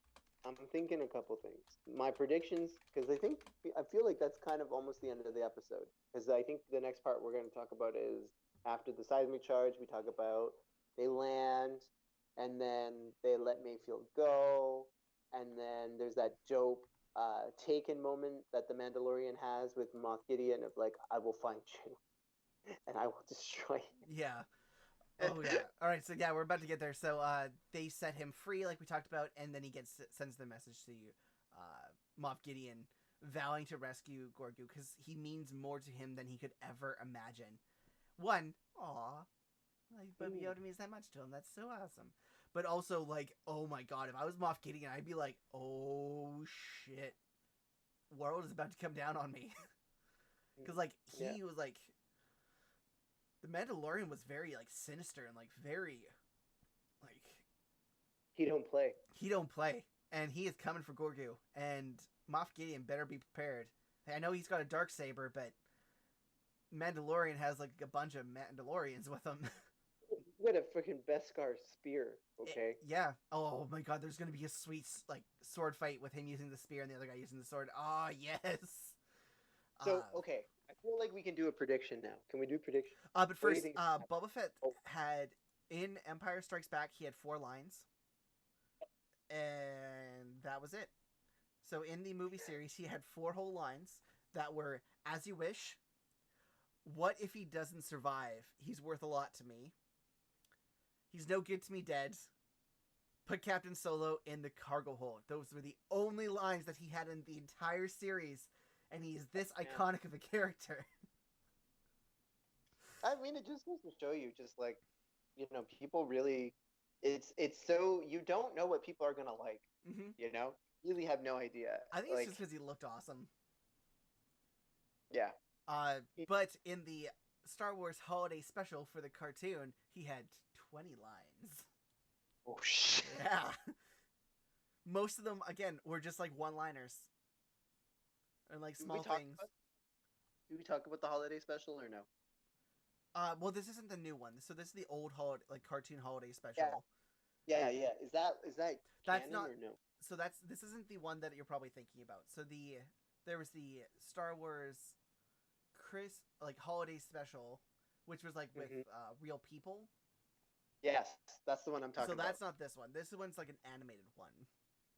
I'm thinking a couple things. My predictions, because I feel like that's kind of almost the end of the episode. Because I think the next part we're going to talk about is after the seismic charge. We talk about they land, and then they let Mayfield go, and then there's that dope taken moment that the Mandalorian has with Moff Gideon of like, I will find you and I will destroy you. Yeah. Oh yeah. All right. So yeah, we're about to get there. So they set him free, like we talked about, and then he sends the message to Moff Gideon, vowing to rescue Grogu because he means more to him than he could ever imagine. One, aw, like Baby Yoda means that much to him. That's so awesome. But also, like, oh my god, if I was Moff Gideon, I'd be like, oh shit, world is about to come down on me. Because like he was like, the Mandalorian was very like sinister and like very like he don't play. He don't play, and he is coming for Grogu. And Moff Gideon better be prepared. I know he's got a dark saber, but Mandalorian has like a bunch of Mandalorians with him. What a freaking Beskar spear, okay? Yeah. Oh my god, there's gonna be a sweet like sword fight with him using the spear and the other guy using the sword. Ah, oh, yes. So okay, I feel like we can do a prediction now. Can we do prediction? But first, Boba Fett had in Empire Strikes Back. He had 4 lines, and that was it. So in the movie series, he had 4 whole lines that were "As you wish," "What if he doesn't survive? He's worth a lot to me," "He's no good to me dead," "Put Captain Solo in the cargo hold." Those were the only lines that he had in the entire series, and he is this iconic of a character. I mean, it just goes to show you, just like, you know, people really, it's so, you don't know what people are gonna like. Mm-hmm. You know, you really have no idea. I think it's just because he looked awesome. Yeah. But in the Star Wars Holiday Special for the cartoon, he had 20 lines. Oh shit. Yeah. Most of them, again, were just like one-liners. And like small things. Did we talk about the holiday special or no? Well, this isn't the new one. So this is the old holiday, like cartoon holiday special. Yeah. Is that that's canon not, or no? So this isn't the one that you're probably thinking about. So there was the Star Wars holiday special, which was like with real people. Yes, that's the one I'm talking about. So that's not this one. This one's like an animated one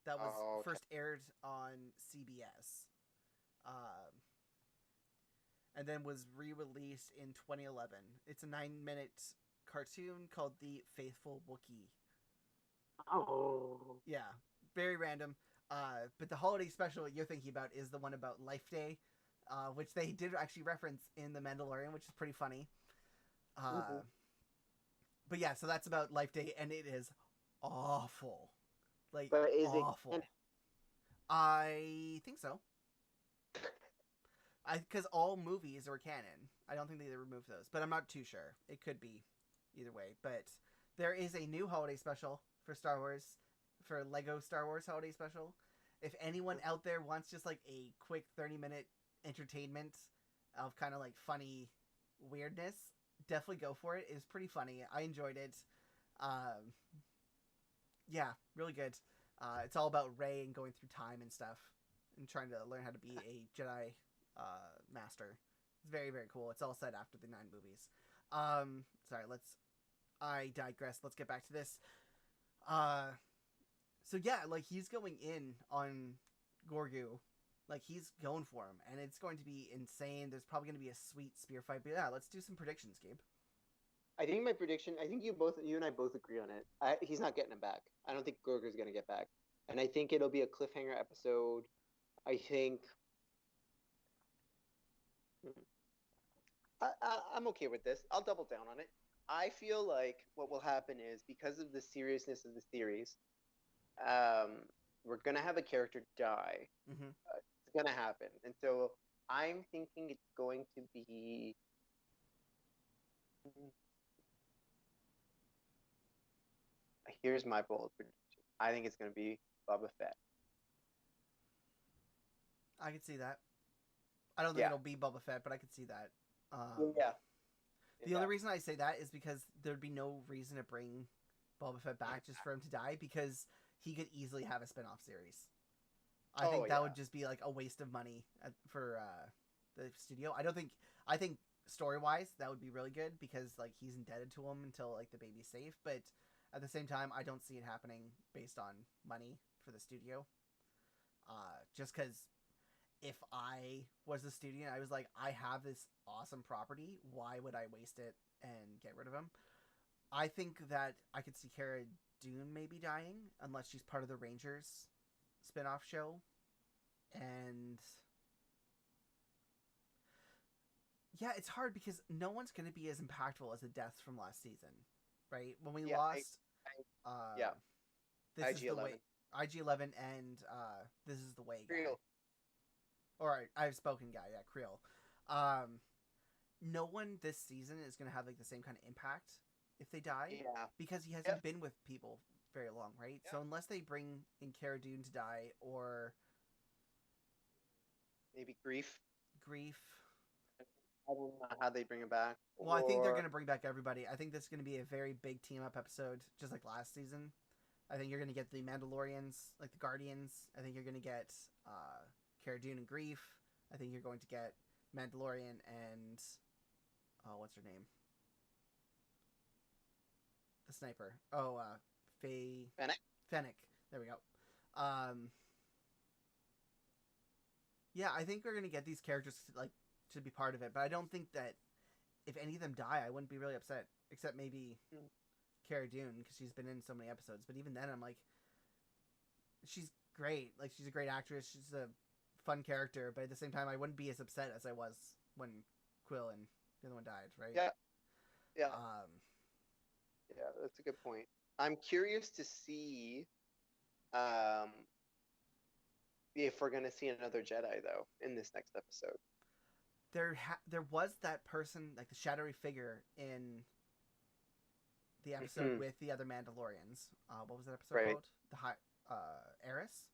that was first aired on CBS. And then was re-released in 2011. It's a 9-minute cartoon called The Faithful Wookiee. Oh. Yeah, very random. But the holiday special you're thinking about is the one about Life Day, which they did actually reference in The Mandalorian, which is pretty funny. But yeah, so that's about Life Day, and it is awful. Like, but is awful. I think so. Because all movies are canon. I don't think they removed those, but I'm not too sure. It could be either way. But there is a new holiday special for Star Wars, for Lego Star Wars holiday special. If anyone out there wants just like a quick 30-minute entertainment of kind of like funny weirdness, definitely go for it. It's pretty funny. I enjoyed it. Yeah, really good. It's all about Rey and going through time and stuff and trying to learn how to be a Jedi master. It's very, very cool. It's all set after the 9 movies. Sorry, I digress. Let's get back to this. So yeah, like he's going in on Grogu. Like he's going for him, and it's going to be insane. There's probably going to be a sweet spear fight. But yeah, let's do some predictions, Gabe. I think my prediction, I think you and I both agree on it. He's not getting him back. I don't think Grogu's going to get back. And I think it'll be a cliffhanger episode. I think I'm okay with this. I'll double down on it. I feel like what will happen is, because of the seriousness of the series, we're going to have a character die. Mm-hmm. It's going to happen. And so I'm thinking it's going to be... Here's my bold prediction. I think it's going to be Boba Fett. I can see that. I don't think it'll be Boba Fett, but I can see that. The only reason I say that is because there'd be no reason to bring Boba Fett back just for him to die, because he could easily have a spin-off series. I think that would just be like a waste of money for the studio. I think story-wise that would be really good because like he's indebted to him until like the baby's safe, but at the same time I don't see it happening based on money for the studio. Just because if I was the studio and I was like, I have this awesome property, why would I waste it and get rid of him? I think that I could see Cara Dune maybe dying unless she's part of the Rangers spin-off show. And yeah, it's hard because no one's going to be as impactful as the deaths from last season, right? When we lost this IG-11. is the way IG-11 and this is the way guy. Creel. Or I've spoken guy, yeah, Creel. No one this season is going to have like the same kind of impact if they die, because he hasn't been with people very long, right? So unless they bring in Cara Dune to die, or maybe Grief. I don't know how they bring it back. Well, I think they're going to bring back everybody. I think this is going to be a very big team-up episode, just like last season. I think you're going to get the Mandalorians, like the Guardians. I think you're going to get Cara Dune and Grief. I think you're going to get Mandalorian and... Oh, what's her name? The sniper. Oh, Fennec. There we go. Yeah, I think we're going to get these characters like to be part of it, but I don't think that if any of them die, I wouldn't be really upset, except maybe Cara Dune, because she's been in so many episodes. But even then, I'm like, she's great. Like, she's a great actress. She's a fun character, but at the same time, I wouldn't be as upset as I was when Quill and the other one died, right? Yeah. Yeah, that's a good point. I'm curious to see if we're going to see another Jedi, though, in this next episode. There was that person, like the shadowy figure in the episode with the other Mandalorians. What was that episode called? The Heiress?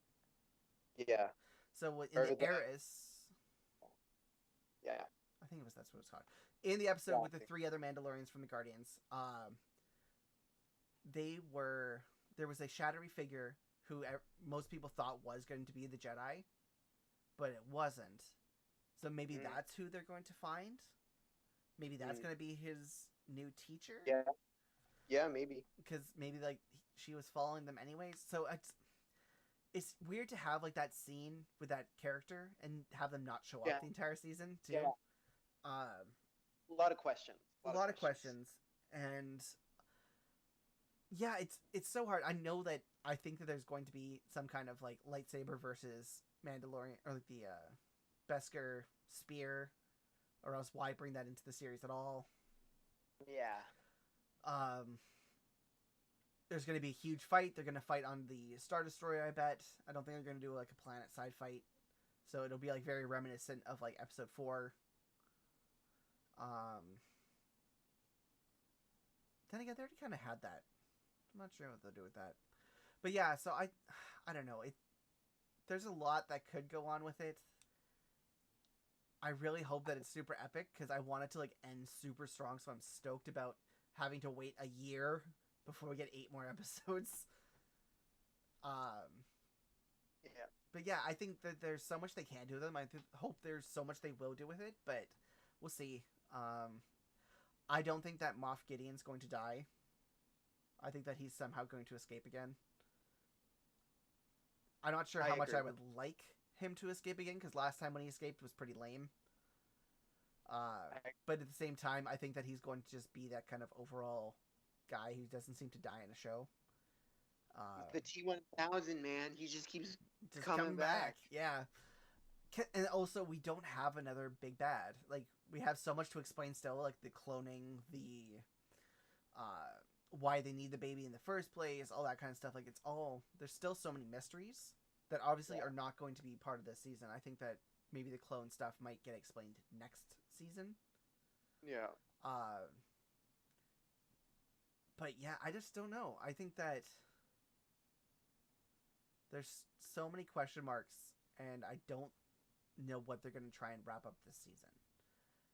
Yeah. So in the Heiress... Yeah. I think that's what it's called. In the episode with the 3 other Mandalorians from the Guardians, there was a shadowy figure who most people thought was going to be the Jedi, but it wasn't. So maybe that's who they're going to find. Maybe that's going to be his new teacher. Yeah, maybe. Because maybe like she was following them anyways. So it's weird to have like that scene with that character and have them not show up the entire season too. Yeah. A lot of questions. A lot of questions. And yeah, it's so hard. I know that I think that there's going to be some kind of like lightsaber versus Mandalorian, or like the Beskar spear, or else why bring that into the series at all? Yeah. There's going to be a huge fight. They're going to fight on the Star Destroyer, I bet. I don't think they're going to do like a planet side fight. So it'll be like very reminiscent of like episode 4. Then again, they already kind of had that. I'm not sure what they'll do with that. But yeah, so I don't know. There's a lot that could go on with it. I really hope that it's super epic, because I want it to like end super strong, so I'm stoked about having to wait a year before we get 8 more episodes. Yeah. But yeah, I think that there's so much they can do with them. I hope there's so much they will do with it, but we'll see. I don't think that Moff Gideon's going to die. I think that he's somehow going to escape again. I'm not sure how much I would like him to escape again, because last time when he escaped was pretty lame. But at the same time, I think that he's going to just be that kind of overall guy who doesn't seem to die in a show. The T-1000, man. He just keeps coming back. Yeah. And also, we don't have another big bad. Like, we have so much to explain still, like the cloning, the why they need the baby in the first place, all that kind of stuff. Like, it's all... There's still so many mysteries that obviously are not going to be part of this season. I think that maybe the clone stuff might get explained next season. Yeah. But yeah, I just don't know. I think that there's so many question marks, and I don't know what they're going to try and wrap up this season.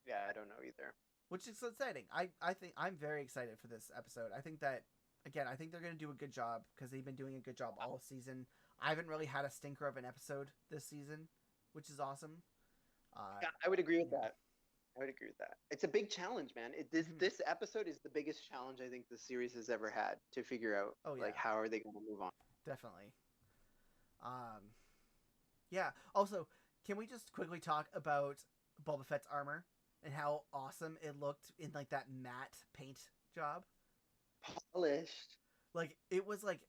Yeah, I don't know either. Which is so exciting. I think I'm very excited for this episode. I think that again, I think they're going to do a good job because they've been doing a good job all season. I haven't really had a stinker of an episode this season, which is awesome. Yeah, I would agree with yeah. that. I would agree with that. It's a big challenge, man. Mhm. This episode is the biggest challenge I think the series has ever had to figure out, Oh yeah, like, how are they going to move on. definitely. Um, yeah. Also, can we just quickly talk about Boba Fett's armor and how awesome it looked in like that matte paint job? Polished. Like it was like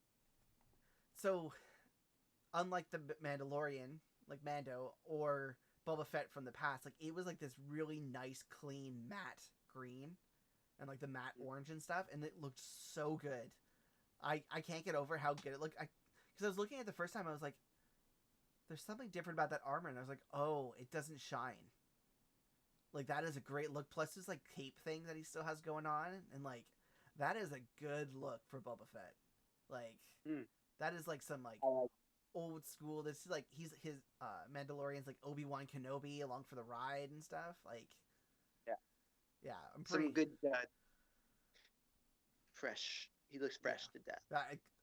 so unlike the Mandalorian, like Mando or Boba Fett from the past, like it was like this really nice, clean matte green and like the matte orange and stuff, and it looked so good. I can't get over how good it looked. Because I was looking at it the first time, I was like, there's something different about that armor, and I was like, oh, it doesn't shine. Like that is a great look. Plus this like cape thing that he still has going on, and like that is a good look for Boba Fett. Like Mm. that is like some like I like old school. This is like he's his Mandalorian's like Obi-Wan Kenobi along for the ride and stuff. Like yeah. yeah, I'm pretty Some good fresh. He looks fresh to death.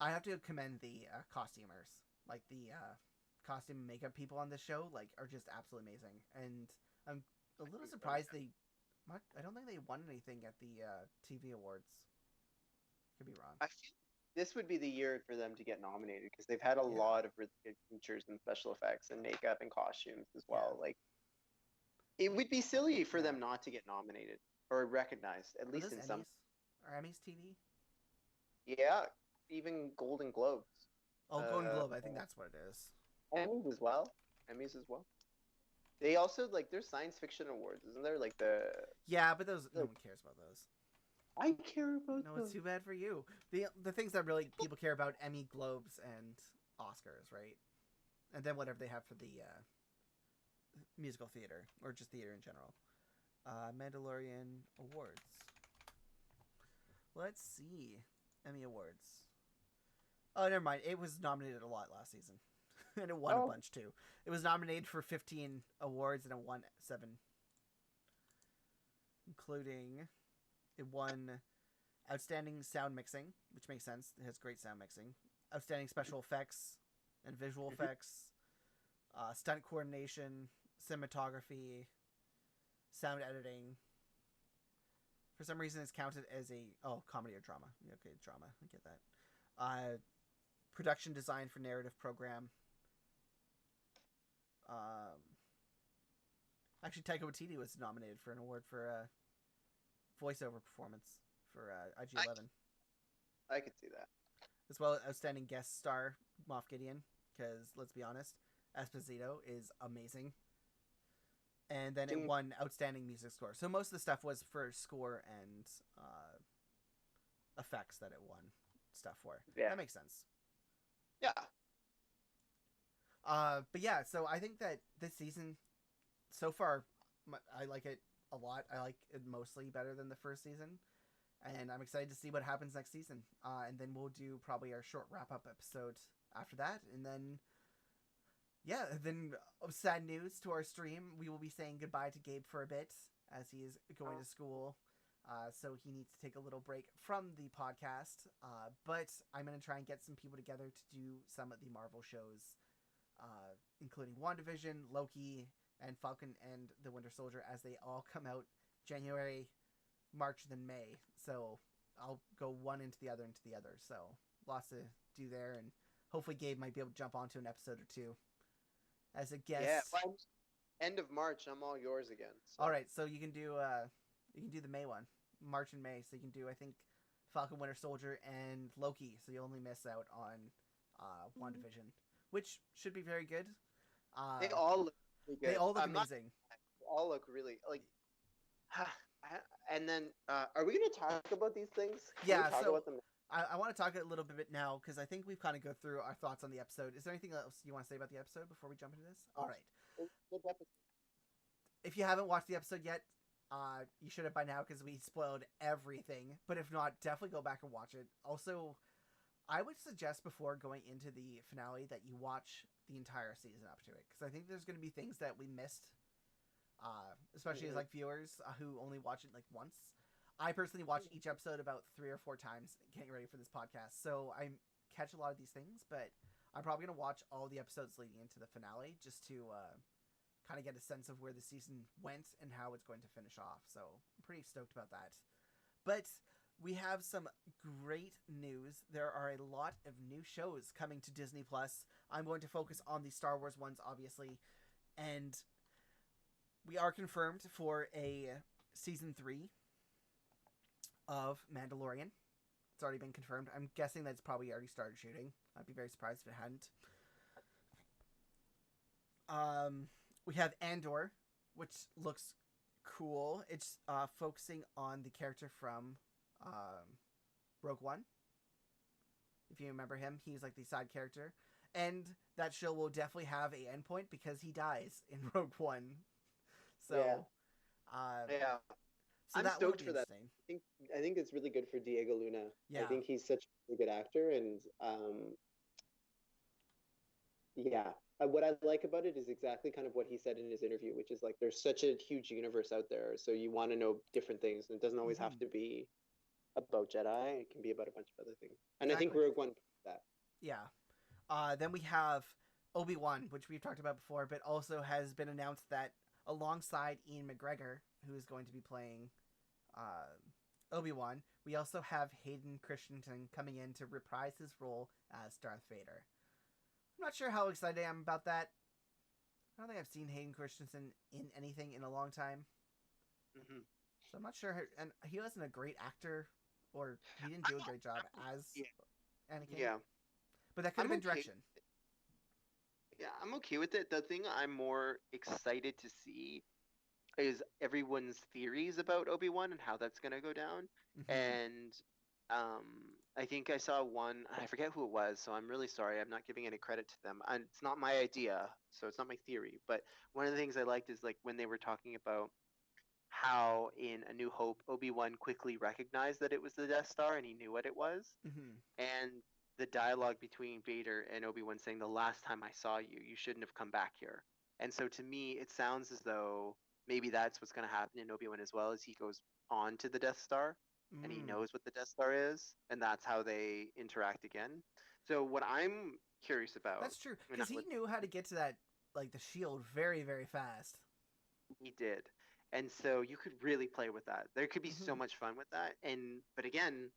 I have to commend the costumers. Like the costume and makeup people on this show like are just absolutely amazing. And I'm a little surprised they I don't think they won anything at the TV awards. Could be wrong. I feel this would be the year for them to get nominated because they've had a lot of really good features and special effects and makeup and costumes as well. Like it would be silly for them not to get nominated or recognized, at least in Emmys? some. Are Emmys TV? Yeah, even Golden Globes. Oh, Golden Globe. I think that's what it is. Emmys as well. Emmys as well. They also like there's science fiction awards, isn't there? Like the yeah, but those no one cares about those. I care about. No, it's too bad for you. The things that really people care about Emmy, Globes, and Oscars, right? And then whatever they have for the musical theater or just theater in general. Mandalorian awards. Let's see. Emmy awards. Oh, never mind. It was nominated a lot last season. And it won a bunch too. It was nominated for 15 awards and it won 7. Including it won Outstanding Sound Mixing, which makes sense. It has great sound mixing. Outstanding Special Effects and Visual Effects. Stunt Coordination, Cinematography, Sound Editing. For some reason, it's counted as a comedy or drama. Okay, drama. I get that. Production design for narrative program. Actually, Taika Waititi was nominated for an award for voiceover performance for IG-11. I could see that. As well as outstanding guest star Moff Gideon, because let's be honest, Esposito is amazing. And then it won outstanding music score. So most of the stuff was for score and effects that it won stuff for. Yeah. That makes sense. Yeah. But yeah, so I think that this season, so far, I like it a lot. I like it mostly better than the first season. And I'm excited to see what happens next season. And then we'll do probably our short wrap-up episode after that. And then, yeah, then sad news to our stream. We will be saying goodbye to Gabe for a bit as he is going to school. So he needs to take a little break from the podcast. But I'm going to try and get some people together to do some of the Marvel shows, including WandaVision, Loki, and Falcon and the Winter Soldier as they all come out January, March, then May. So I'll go one into the other. So lots to do there, and hopefully Gabe might be able to jump onto an episode or two as a guest. Yeah, well, end of March, I'm all yours again. So. All right, so you can do the May one, March and May. So you can do Falcon, Winter Soldier, and Loki. So you only miss out on WandaVision, which should be very good. They all look really good. They all look amazing. They all look really like. And then, are we going to talk about these things? Yeah, so I want to talk a little bit now because I think we've kind of go through our thoughts on the episode. Is there anything else you want to say about the episode before we jump into this? All right. If you haven't watched the episode yet, you should have by now because we spoiled everything. But if not, definitely go back and watch it. Also, I would suggest before going into the finale that you watch the entire season up to it because I think there's going to be things that we missed. Especially as like viewers who only watch it like once. I personally watch each episode about 3 or 4 times getting ready for this podcast, so I catch a lot of these things. But I'm probably gonna watch all the episodes leading into the finale just to kind of get a sense of where the season went and how it's going to finish off. So I'm pretty stoked about that. But we have some great news. There are a lot of new shows coming to Disney Plus. I'm going to focus on the Star Wars ones, obviously, and we are confirmed for a season 3 of Mandalorian. It's already been confirmed. I'm guessing that it's probably already started shooting. I'd be very surprised if it hadn't. We have Andor, which looks cool. It's focusing on the character from Rogue One. If you remember him, he's like the side character. And that show will definitely have a endpoint because he dies in Rogue One. So, yeah. So I'm stoked for that. I think it's really good for Diego Luna. Yeah. I think he's such a good actor, and what I like about it is exactly kind of what he said in his interview, which is like there's such a huge universe out there, so you want to know different things, and it doesn't always have to be about Jedi. It can be about a bunch of other things, and exactly. I think Rogue One did that. Yeah. Then we have ObiWan, which we've talked about before, but also has been announced that alongside Ian McGregor, who is going to be playing Obi-Wan, we also have Hayden Christensen coming in to reprise his role as Darth Vader. I'm not sure how excited I am about that. I don't think I've seen Hayden Christensen in anything in a long time. Mm-hmm. So I'm not sure. And he wasn't a great actor, or he didn't do a great job as Anakin. Yeah. But that could have been direction. Yeah, I'm okay with it. The thing I'm more excited to see is everyone's theories about Obi-Wan and how that's going to go down. Mm-hmm. And I think I saw one, I forget who it was, so I'm really sorry. I'm not giving any credit to them. And it's not my idea, so it's not my theory. But one of the things I liked is like when they were talking about how in A New Hope, Obi-Wan quickly recognized that it was the Death Star and he knew what it was. Mm-hmm. And the dialogue between Vader and Obi-Wan saying, the last time I saw you, you shouldn't have come back here. And so to me, it sounds as though maybe that's what's going to happen in Obi-Wan as well, as he goes on to the Death Star and he knows what the Death Star is, and that's how they interact again. So what I'm curious about... That's true, because he knew how to get to that, like, the shield very, very fast. He did. And so you could really play with that. There could be so much fun with that. But again,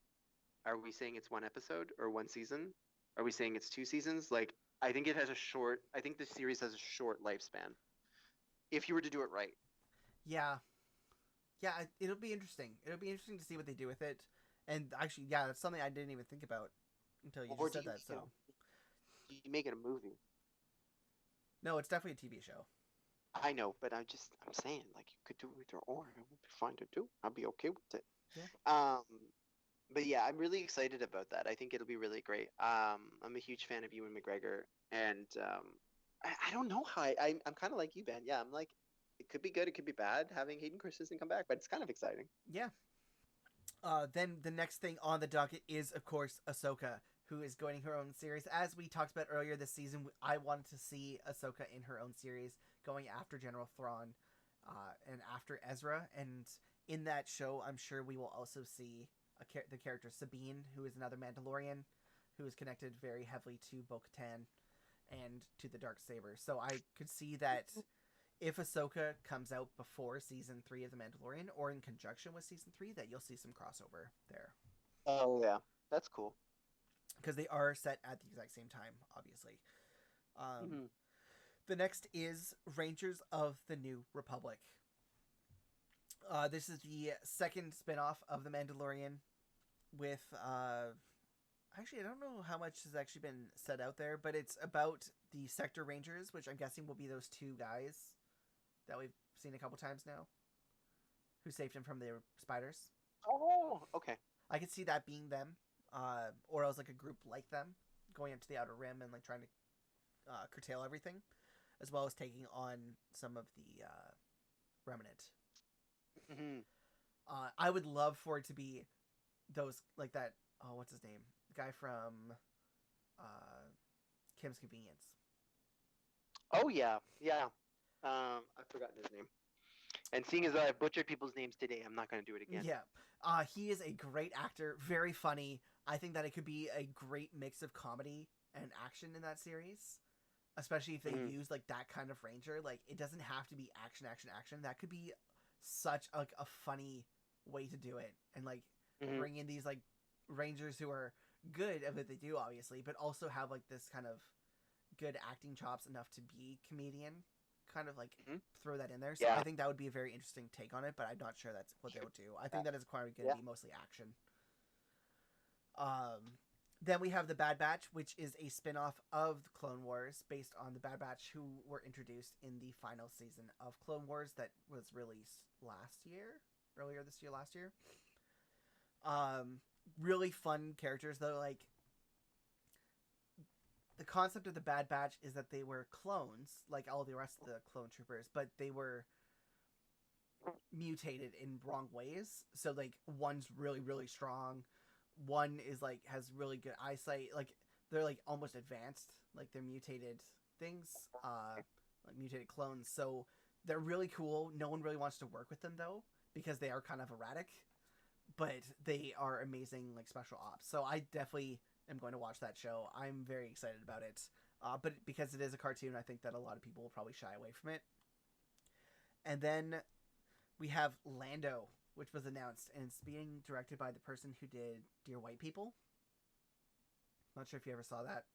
are we saying it's one episode or one season? Are we saying it's 2 seasons? Like, I think I think the series has a short lifespan. If you were to do it right. Yeah. Yeah, it'll be interesting. It'll be interesting to see what they do with it. And actually, yeah, that's something I didn't even think about until you just said that. So, you make it a movie? No, it's definitely a TV show. I know, but I'm saying, like, you could do either or. It would be fine to do. I'll be okay with it. Yeah. But yeah, I'm really excited about that. I think it'll be really great. I'm a huge fan of Ewan McGregor, and I don't know how I'm kind of like you, Ben. Yeah, I'm like, it could be good, it could be bad having Hayden Christensen come back, but it's kind of exciting. Yeah. Then the next thing on the docket is, of course, Ahsoka, who is going her own series. As we talked about earlier this season, I wanted to see Ahsoka in her own series, going after General Thrawn and after Ezra. And in that show, I'm sure we will also see the character Sabine, who is another Mandalorian, who is connected very heavily to Bo-Katan and to the Darksaber. So I could see that if Ahsoka comes out before season 3 of The Mandalorian, or in conjunction with season 3, that you'll see some crossover there. Oh, yeah. That's cool. Because they are set at the exact same time, obviously. The next is Rangers of the New Republic. This is the second spinoff of The Mandalorian with... Actually, I don't know how much has actually been said out there, but it's about the Sector Rangers, which I'm guessing will be those 2 guys that we've seen a couple times now, who saved him from the spiders. Oh, okay. I could see that being them, or else like a group like them, going into the Outer Rim and like trying to curtail everything, as well as taking on some of the Remnant. I would love for it to be those, like that, what's his name? The guy from Kim's Convenience. Oh, yeah. Yeah. I've forgotten his name. And seeing as though I've butchered people's names today, I'm not going to do it again. Yeah. He is a great actor, very funny. I think that it could be a great mix of comedy and action in that series, especially if they use like that kind of ranger. Like it doesn't have to be action, action, action. That could be such like a funny way to do it, and like bring in these like rangers who are good at what they do, obviously, but also have like this kind of good acting chops enough to be comedian. Kind of like throw that in there. So I think that would be a very interesting take on it, but I'm not sure that's what they would do. I think that is going to be mostly action. Then we have the Bad Batch, which is a spin-off of the Clone Wars based on the Bad Batch who were introduced in the final season of Clone Wars that was released last year. Really fun characters though. Like the concept of the Bad Batch is that they were clones, like all the rest of the clone troopers, but they were mutated in wrong ways. So like one's really, really strong. One is like has really good eyesight. Like they're like almost advanced. Like they're mutated things, like mutated clones. So they're really cool. No one really wants to work with them though, because they are kind of erratic. But they are amazing, like special ops. So I definitely am going to watch that show. I'm very excited about it. But because it is a cartoon, I think that a lot of people will probably shy away from it. And then we have Lando, which was announced, and it's being directed by the person who did Dear White People. Not sure if you ever saw that.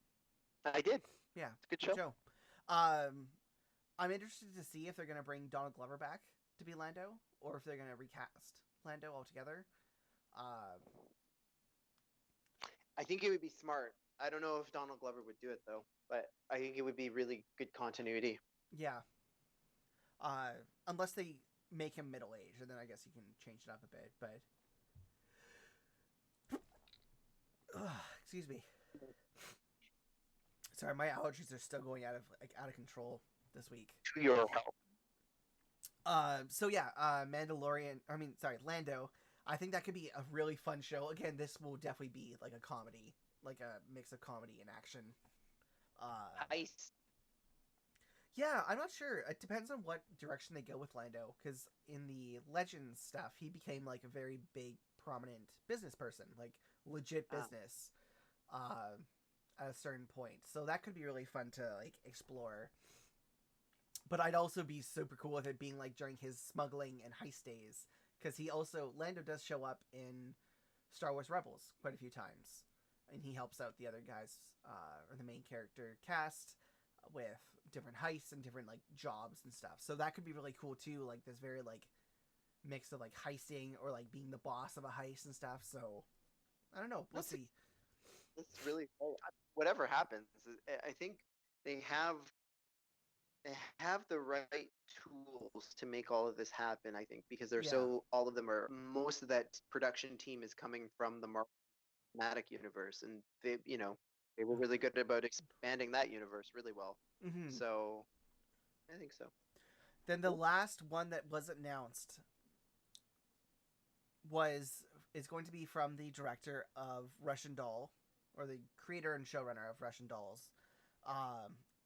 I did. Yeah, it's a good show. I'm interested to see if they're going to bring Donald Glover back to be Lando, or if they're going to recast Lando altogether. I think it would be smart. I don't know if Donald Glover would do it though, but I think it would be really good continuity. Yeah. Unless they make him middle-aged, and then I guess you can change it up a bit, but... excuse me. Sorry, my allergies are still going out of control this week. To your help. Lando. I think that could be a really fun show. Again, this will definitely be like a comedy, like a mix of comedy and action. Heist. Yeah, I'm not sure. It depends on what direction they go with Lando, because in the Legends stuff, he became like a very big, prominent business person, like legit business, at a certain point. So that could be really fun to like explore. But I'd also be super cool with it being like during his smuggling and heist days, because Lando does show up in Star Wars Rebels quite a few times, and he helps out the other guys, or the main character cast, with different heists and different like jobs and stuff. So that could be really cool too, like this very like mix of like heisting or like being the boss of a heist and stuff. So I don't know, we'll see. That's really cool. Whatever happens, I think they have the right tools to make all of this happen. I think because most of that production team is coming from the Marvel Cinematic Universe, and they were really good about expanding that universe really well. Mm-hmm. So I think so. Then the last one that was announced is going to be from the director of Russian Doll, or the creator and showrunner of Russian Dolls,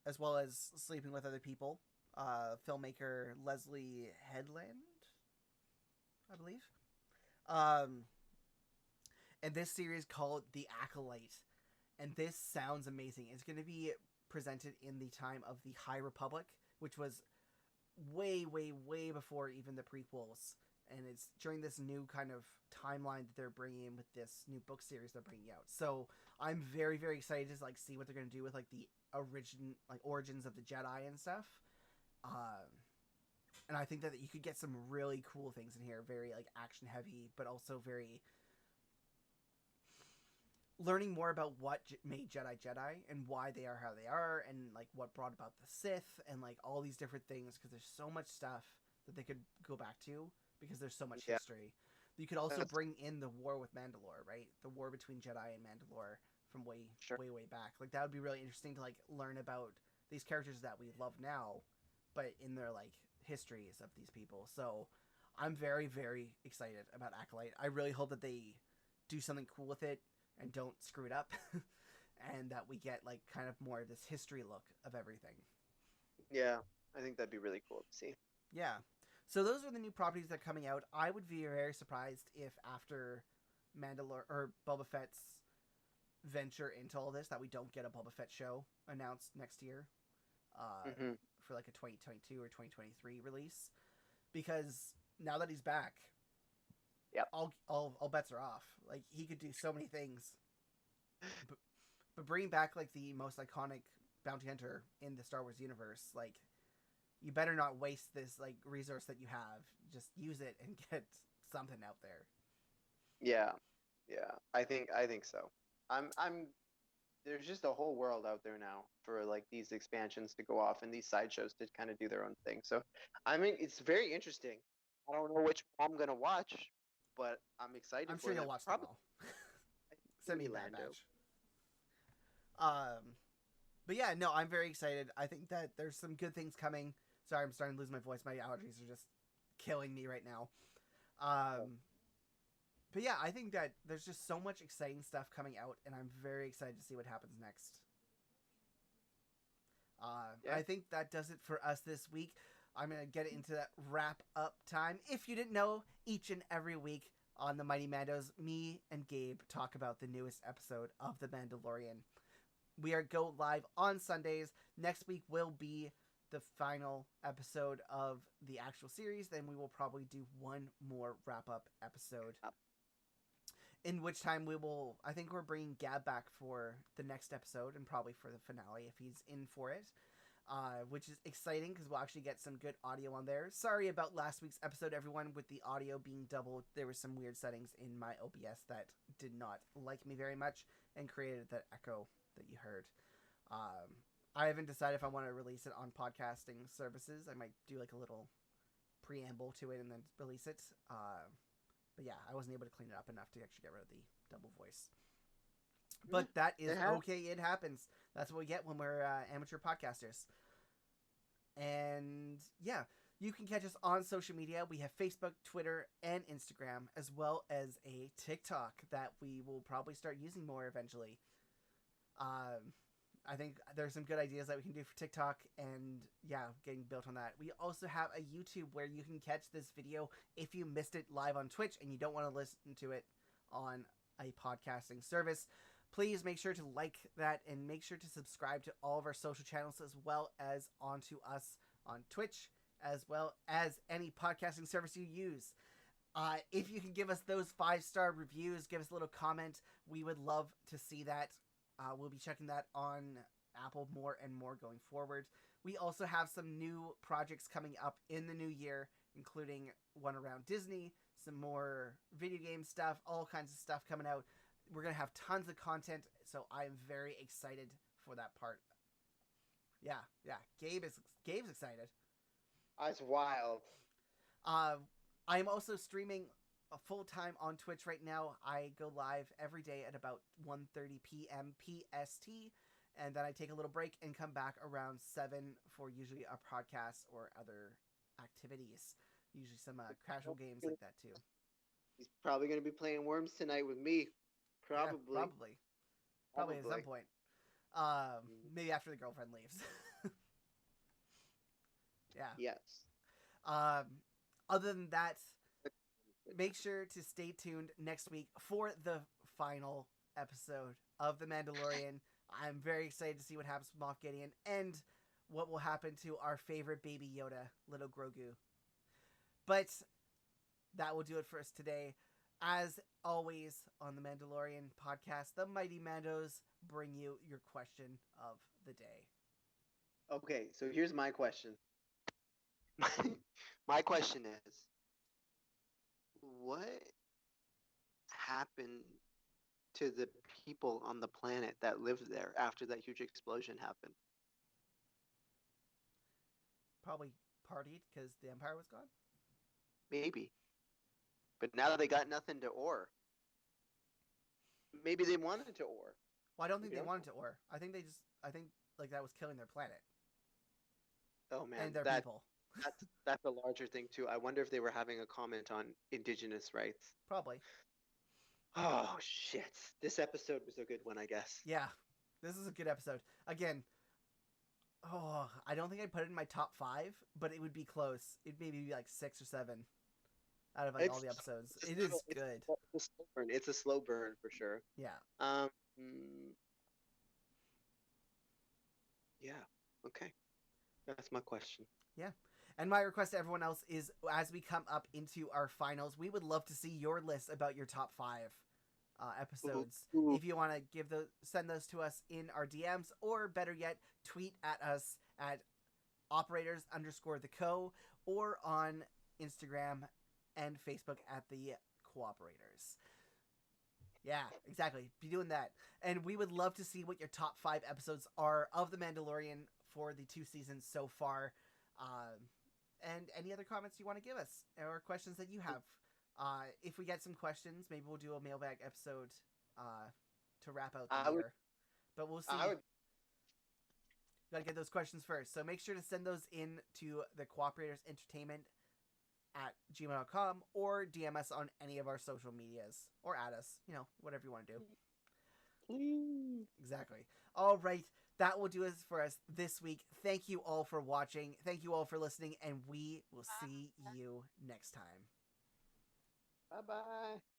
as well as Sleeping with Other People, filmmaker Leslie Headland, I believe. And this series called The Acolyte. And this sounds amazing. It's going to be presented in the time of the High Republic, which was way, way, way before even the prequels. And it's during this new kind of timeline that they're bringing in with this new book series they're bringing out. So I'm very, very excited to like see what they're going to do with like the origins of the Jedi and stuff. And I think that you could get some really cool things in here. Very like action heavy, but also very learning more about what made Jedi and why they are how they are, and like what brought about the Sith, and like all these different things, because there's so much stuff that they could go back to, because there's so much history. You could also bring in the war with Mandalore, right? The war between Jedi and Mandalore from way back. Like that would be really interesting to like learn about these characters that we love now, but in their like histories of these people. So I'm very, very excited about Acolyte. I really hope that they do something cool with it and don't screw it up, and that we get like kind of more of this history look of everything. Yeah, I think that'd be really cool to see. Yeah. So those are the new properties that are coming out. I would be very surprised if after Boba Fett's venture into all this that we don't get a Boba Fett show announced next year, Mm-hmm. for like a 2022 or 2023 release, because now that he's back, Yep. all bets are off. Like, he could do so many things, but bringing back like the most iconic bounty hunter in the Star Wars universe, like, you better not waste this like resource that you have. Just use it and get something out there. Yeah, yeah. I think so. I'm. There's just a whole world out there now for like these expansions to go off and these sideshows to kind of do their own thing. So, I mean, it's very interesting. I don't know which one I'm gonna watch, but I'm excited. I'm for sure you'll them. watch them all. Send me a bad Lando. batch. But yeah, no, I'm very excited. I think that there's some good things coming. Sorry, I'm starting to lose my voice. My allergies are just killing me right now. But yeah, I think that there's just so much exciting stuff coming out, and I'm very excited to see what happens next. Yeah. I think that does it for us this week. I'm going to get into that wrap up time. If you didn't know, each and every week on the Mighty Mandos, me and Gabe talk about the newest episode of The Mandalorian. We are go live on Sundays. Next week will be the final episode of the actual series. Then we will probably do one more wrap up episode. In which time we will, I think we're bringing Gab back for the next episode and probably for the finale if he's in for it. Which is exciting because we'll actually get some good audio on there. Sorry about last week's episode, everyone, with the audio being doubled. There were some weird settings in my OBS that did not like me very much and created that echo that you heard. I haven't decided if I want to release it on podcasting services. I might do like a little preamble to it and then release it. But yeah, I wasn't able to clean it up enough to actually get rid of the double voice. But that is okay. It happens. That's what we get when we're amateur podcasters. And yeah, you can catch us on social media. We have Facebook, Twitter, and Instagram, as well as a TikTok that we will probably start using more eventually. I think there's some good ideas that we can do for TikTok, and yeah, getting built on that. We also have a YouTube where you can catch this video if you missed it live on Twitch and you don't want to listen to it on a podcasting service. Please make sure to like that and make sure to subscribe to all of our social channels as well as onto us on Twitch, as well as any podcasting service you use. If you can give us those 5-star reviews, give us a little comment, we would love to see that. We'll be checking that on Apple more and more going forward. We also have some new projects coming up in the new year, including one around Disney, some more video game stuff, all kinds of stuff coming out. We're going to have tons of content, so I'm very excited for that part. Yeah. Gabe's excited. It's wild. I'm also streaming full-time on Twitch right now. I go live every day at about 1:30 p.m. PST, and then I take a little break and come back around 7 for usually a podcast or other activities. Usually some casual games like that too. He's probably going to be playing Worms tonight with me. Probably. Yeah, probably at some point. Maybe after the girlfriend leaves. Yeah. Yes. Other than that, make sure to stay tuned next week for the final episode of The Mandalorian. I'm very excited to see what happens with Moff Gideon and what will happen to our favorite Baby Yoda, little Grogu. But that will do it for us today. As always on the Mandalorian podcast, the Mighty Mandos bring you your question of the day. Okay, so here's my question. My question is, what happened to the people on the planet that lived there after that huge explosion happened? Probably partied because the Empire was gone? Maybe. But now they got nothing to ore. Maybe they wanted to ore. Well, I don't think they wanted to ore. I think like that was killing their planet. Oh man, and their people. That's a larger thing too. I wonder if they were having a comment on indigenous rights. Probably. Oh shit. This episode was a good one, I guess. Yeah. This is a good episode. Again, Oh, I don't think I'd put it in my top 5, but it would be close. It'd maybe be like 6 or 7 out of like all It's the episodes. it's It a is little, good. it's a slow burn. It's a slow burn for sure. Yeah. Um, mm, yeah. Okay. That's my question. Yeah. And my request to everyone else is as we come up into our finals, we would love to see your list about your top 5 episodes. Ooh. If you want to send those to us in our DMs, or better yet, tweet at us at operators_the_co, or on Instagram and Facebook at the Cooperators. Yeah, exactly. Be doing that. And we would love to see what your top 5 episodes are of The Mandalorian for the 2 seasons so far. And any other comments you want to give us or questions that you have. If we get some questions, maybe we'll do a mailbag episode to wrap out the year. But we'll see. Got to get those questions first. So make sure to send those in to the Cooperators Entertainment at gmail.com, or DM us on any of our social medias, or add us, whatever you want to do. Please. Exactly. All right. That will do it for us this week. Thank you all for watching. Thank you all for listening, and we will see you next time. Bye-bye.